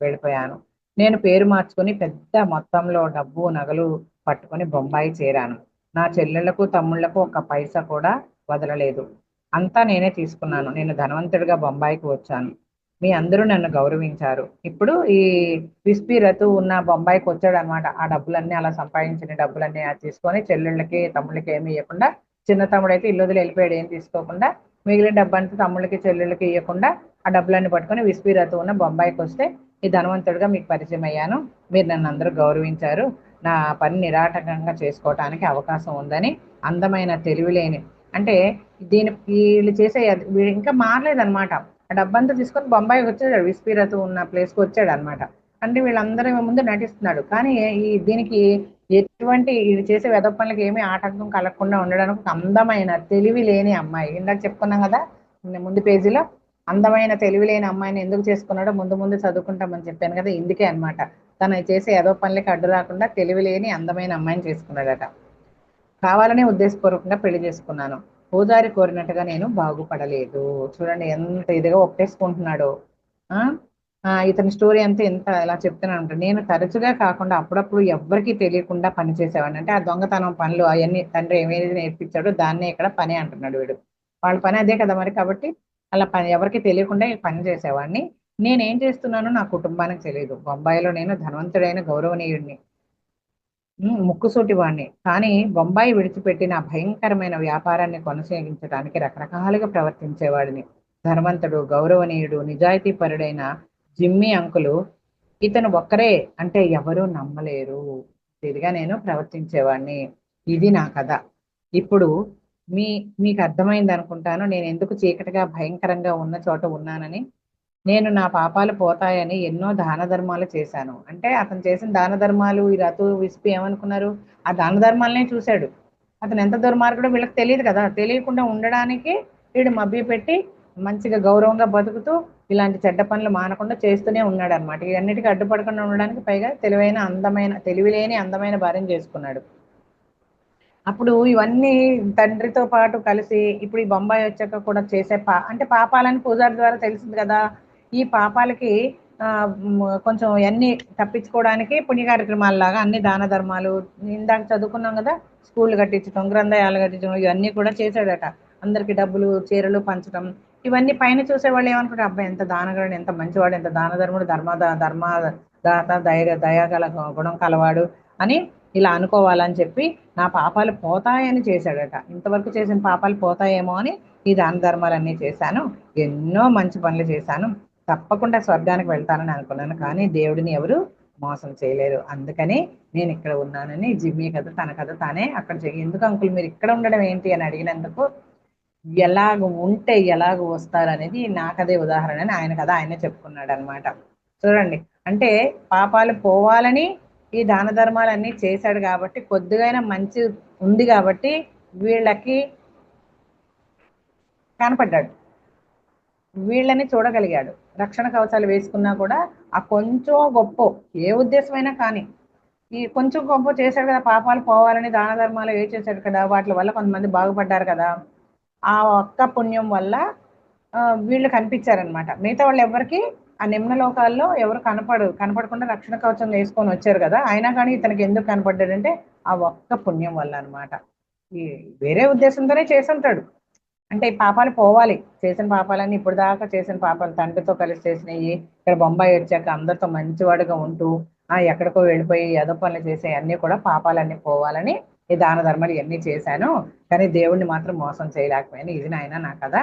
వెళ్ళిపోయాను. నేను పేరు మార్చుకొని పెద్ద మొత్తంలో డబ్బు నగలు పట్టుకొని బొంబాయి చేరాను. నా చెల్లెళ్లకు తమ్ముళ్లకు ఒక్క పైసా కూడా వదలలేదు. అంతా నేనే తీసుకున్నాను. నేను ధనవంతుడిగా బొంబాయికి వచ్చాను. మీ అందరూ నన్ను గౌరవించారు. ఇప్పుడు ఈ విస్పి రతు ఉన్న బొంబాయికి వచ్చాడు అనమాట. ఆ డబ్బులన్నీ, అలా సంపాదించిన డబ్బులన్నీ తీసుకొని చెల్లెళ్ళకి తమ్ముళ్ళకి ఏమి ఇవ్వకుండా, చిన్న తమ్ముడు అయితే ఇల్లు వదిలి వెళ్ళిపోయాడు ఏం తీసుకోకుండా. మిగిలిన డబ్బు అంతా తమ్ముళ్ళకి చెల్లెళ్ళకి ఇవ్వకుండా ఆ డబ్బులన్నీ పట్టుకొని విస్పి రతు ఉన్న బొంబాయికి వస్తే ఈ ధనవంతుడిగా మీకు పరిచయం అయ్యాను. మీరు నన్ను అందరూ గౌరవించారు. నా పని నిరాటకంగా చేసుకోవటానికి అవకాశం ఉందని అందమైన తెలివిలేని, అంటే వీళ్ళు చేసే ఇంకా మారలేదనమాట. ఆ డబ్బంతా తీసుకొని బొంబాయికి వచ్చాడు. విస్పి రతు ఉన్న ప్లేస్కి వచ్చాడు అనమాట. అంటే వీళ్ళందరి ముందు నటిస్తున్నాడు. కానీ దీనికి ఎటువంటి ఇది చేసే వెధ పనులకి ఏమీ ఆటంకం కలగకుండా ఉండడానికి ఒక అందమైన తెలివి లేని అమ్మాయి. ఇందాక చెప్పుకున్నాం కదా ముందు పేజీలో, అందమైన తెలివి లేని అమ్మాయిని ఎందుకు చేసుకున్నాడో ముందు చదువుకుంటామని చెప్పాను కదా. ఇందుకే అనమాట, తను చేసే ఏదో పనులకి అడ్డు రాకుండా తెలివి లేని అందమైన అమ్మాయిని చేసుకున్నాడట. కావాలనే ఉద్దేశపూర్వకంగా పెళ్లి చేసుకున్నాను. పూజారి కోరినట్టుగా నేను బాగుపడలేదు. చూడండి ఎంత ఇదిగా ఒప్పేసుకుంటున్నాడు. ఇతని స్టోరీ అంతా ఎలా చెప్తున్నాను. నేను తరచుగా కాకుండా అప్పుడప్పుడు ఎవ్వరికీ తెలియకుండా పని చేసేవాడిని. అంటే ఆ దొంగతనం పనులు అవన్నీ తండ్రి ఏమేది నేర్పించాడో దాన్నే ఇక్కడ పని అంటున్నాడు వీడు. వాళ్ళ పని అదే కదా మరి. కాబట్టి అలా పని ఎవరికి తెలియకుండా పని చేసేవాడిని. నేనేం చేస్తున్నానో నా కుటుంబానికి తెలియదు. బొంబాయిలో నేను ధనవంతుడైన గౌరవనీయుడిని, ముక్కుసూటి వాడిని. కానీ బొంబాయి విడిచిపెట్టి నా భయంకరమైన వ్యాపారాన్ని కొనసాగించడానికి రకరకాలుగా ప్రవర్తించేవాడిని. ధనవంతుడు, గౌరవనీయుడు, నిజాయితీపరుడైన జిమ్మీ అంకులు ఇతను ఒక్కరే అంటే ఎవరూ నమ్మలేరు. ఇదిగా నేను ప్రవర్తించేవాడిని. ఇది నా కథ. ఇప్పుడు మీ మీకు అర్థమైంది అనుకుంటాను నేను ఎందుకు చీకటిగా భయంకరంగా ఉన్న చోట ఉన్నానని. నేను నా పాపాలు పోతాయని ఎన్నో దాన ధర్మాలు చేశాను. అంటే అతను చేసిన దాన ధర్మాలు ఈ రతు విసిపి ఏమనుకున్నారు, ఆ దాన ధర్మాలనే చూశాడు. అతను ఎంత దుర్మార్గుడో వీళ్ళకి తెలియదు కదా, తెలియకుండా ఉండడానికి వీడు మభ్యపెట్టి మంచిగా గౌరవంగా బతుకుతూ ఇలాంటి చెడ్డ పనులు మానకుండా చేస్తూనే ఉన్నాడు అనమాట. ఇవన్నిటికీ అడ్డుపడకుండా ఉండడానికి పైగా తెలివిలేని అందమైన భార్యను చేసుకున్నాడు. అప్పుడు ఇవన్నీ తండ్రితో పాటు కలిసి ఇప్పుడు ఈ బొంబాయి వచ్చాక కూడా చేసే అంటే పాపాలని పూజారి ద్వారా తెలిసింది కదా. ఈ పాపాలకి కొంచెం అన్ని తప్పించుకోవడానికి పుణ్య కార్యక్రమాలలాగా అన్ని దాన ధర్మాలు ఇందాక చదువుకున్నాం కదా, స్కూళ్ళు కట్టించడం, గ్రంథాలయాలు కట్టించడం, ఇవన్నీ కూడా చేశాడట. అందరికి డబ్బులు చీరలు పంచడం, ఇవన్నీ పైన చూసేవాళ్ళు ఏమనుకుంటారు, అబ్బాయి ఎంత దానగాడు, ఎంత మంచివాడు, ఎంత దాన ధర్ముడు, ధర్మదాత, దయగల గుణం కలవాడు అని ఇలా అనుకోవాలని చెప్పి నా పాపాలు పోతాయని చేశాడట. ఇంతవరకు చేసిన పాపాలు పోతాయేమో అని ఈ దాన ధర్మాలన్నీ చేశాను, ఎన్నో మంచి పనులు చేశాను, తప్పకుండా స్వర్గానికి వెళ్తానని అనుకున్నాను. కానీ దేవుడిని ఎవరు మోసం చేయలేరు. అందుకని నేను ఇక్కడ ఉన్నానని జిమ్మి కథ తన కథ తానే అక్కడ ఎందుకు అంకుల్ మీరు ఇక్కడ ఉండడం ఏంటి అని అడిగినందుకు, ఎలాగ ఉంటే ఎలాగ వస్తారు అనేది నాకదే ఉదాహరణ అని ఆయన కథ ఆయనే చెప్పుకున్నాడు అనమాట. చూడండి, అంటే పాపాలు పోవాలని ఈ దాన ధర్మాలన్నీ చేశాడు కాబట్టి, కొద్దిగైనా మంచి ఉంది కాబట్టి వీళ్ళకి కనపడ్డాడు, వీళ్ళని చూడగలిగాడు. రక్షణ కవచాలు వేసుకున్నా కూడా ఆ కొంచెం గొప్ప ఏ ఉద్దేశమైనా కానీ ఈ కొంచెం గొప్ప చేశాడు కదా, పాపాలు పోవాలని దాన ధర్మాలు ఏ చేశాడు కదా, వాటి వల్ల కొంతమంది బాగుపడ్డారు కదా. ఆ ఒక్క పుణ్యం వల్ల వీళ్ళు కనిపించారనమాట. మిగతా వాళ్ళు ఎవరికి ఆ నిమ్న లోకాల్లో ఎవరు కనపడకుండా రక్షణ కవచం వేసుకొని వచ్చారు కదా, అయినా కానీ ఇతనికి ఎందుకు కనపడ్డాడంటే ఆ ఒక్క పుణ్యం వల్ల అనమాట. ఈ వేరే ఉద్దేశంతోనే చేసి ఉంటాడు. అంటే ఈ పాపాలు పోవాలి, చేసిన పాపాలన్నీ ఇప్పుడు దాకా చేసిన పాపాలు తండ్రితో కలిసి చేసినవి, ఇక్కడ బొంబాయి వచ్చాక అందరితో మంచివాడుగా ఉంటూ ఎక్కడికో వెళ్ళిపోయి ఏదో పనులు చేసే అన్నీ కూడా పాపాలన్నీ పోవాలని ఈ దాన ధర్మాలు ఇవన్నీ చేశాను. కానీ దేవుణ్ణి మాత్రం మోసం చేయలేకపోయాను. ఇది నాయన నా కదా.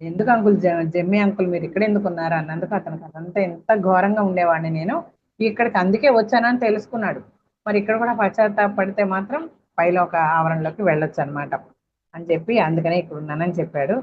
ఎందుకు అంకుల్ జమ్మి అంకుల్ మీరు ఇక్కడ ఎందుకు ఉన్నారు అన్నందుకు అతనికి అదంతా ఎంత ఘోరంగా ఉండేవాడిని నేను, ఇక్కడికి అందుకే వచ్చానని తెలుసుకున్నాడు. మరి ఇక్కడ కూడా పశ్చాత్తాపడితే మాత్రం పైలోక ఆవరణలోకి వెళ్ళొచ్చు అనమాట అని చెప్పి అందుకనే ఇక్కడ ఉన్నానని చెప్పాడు.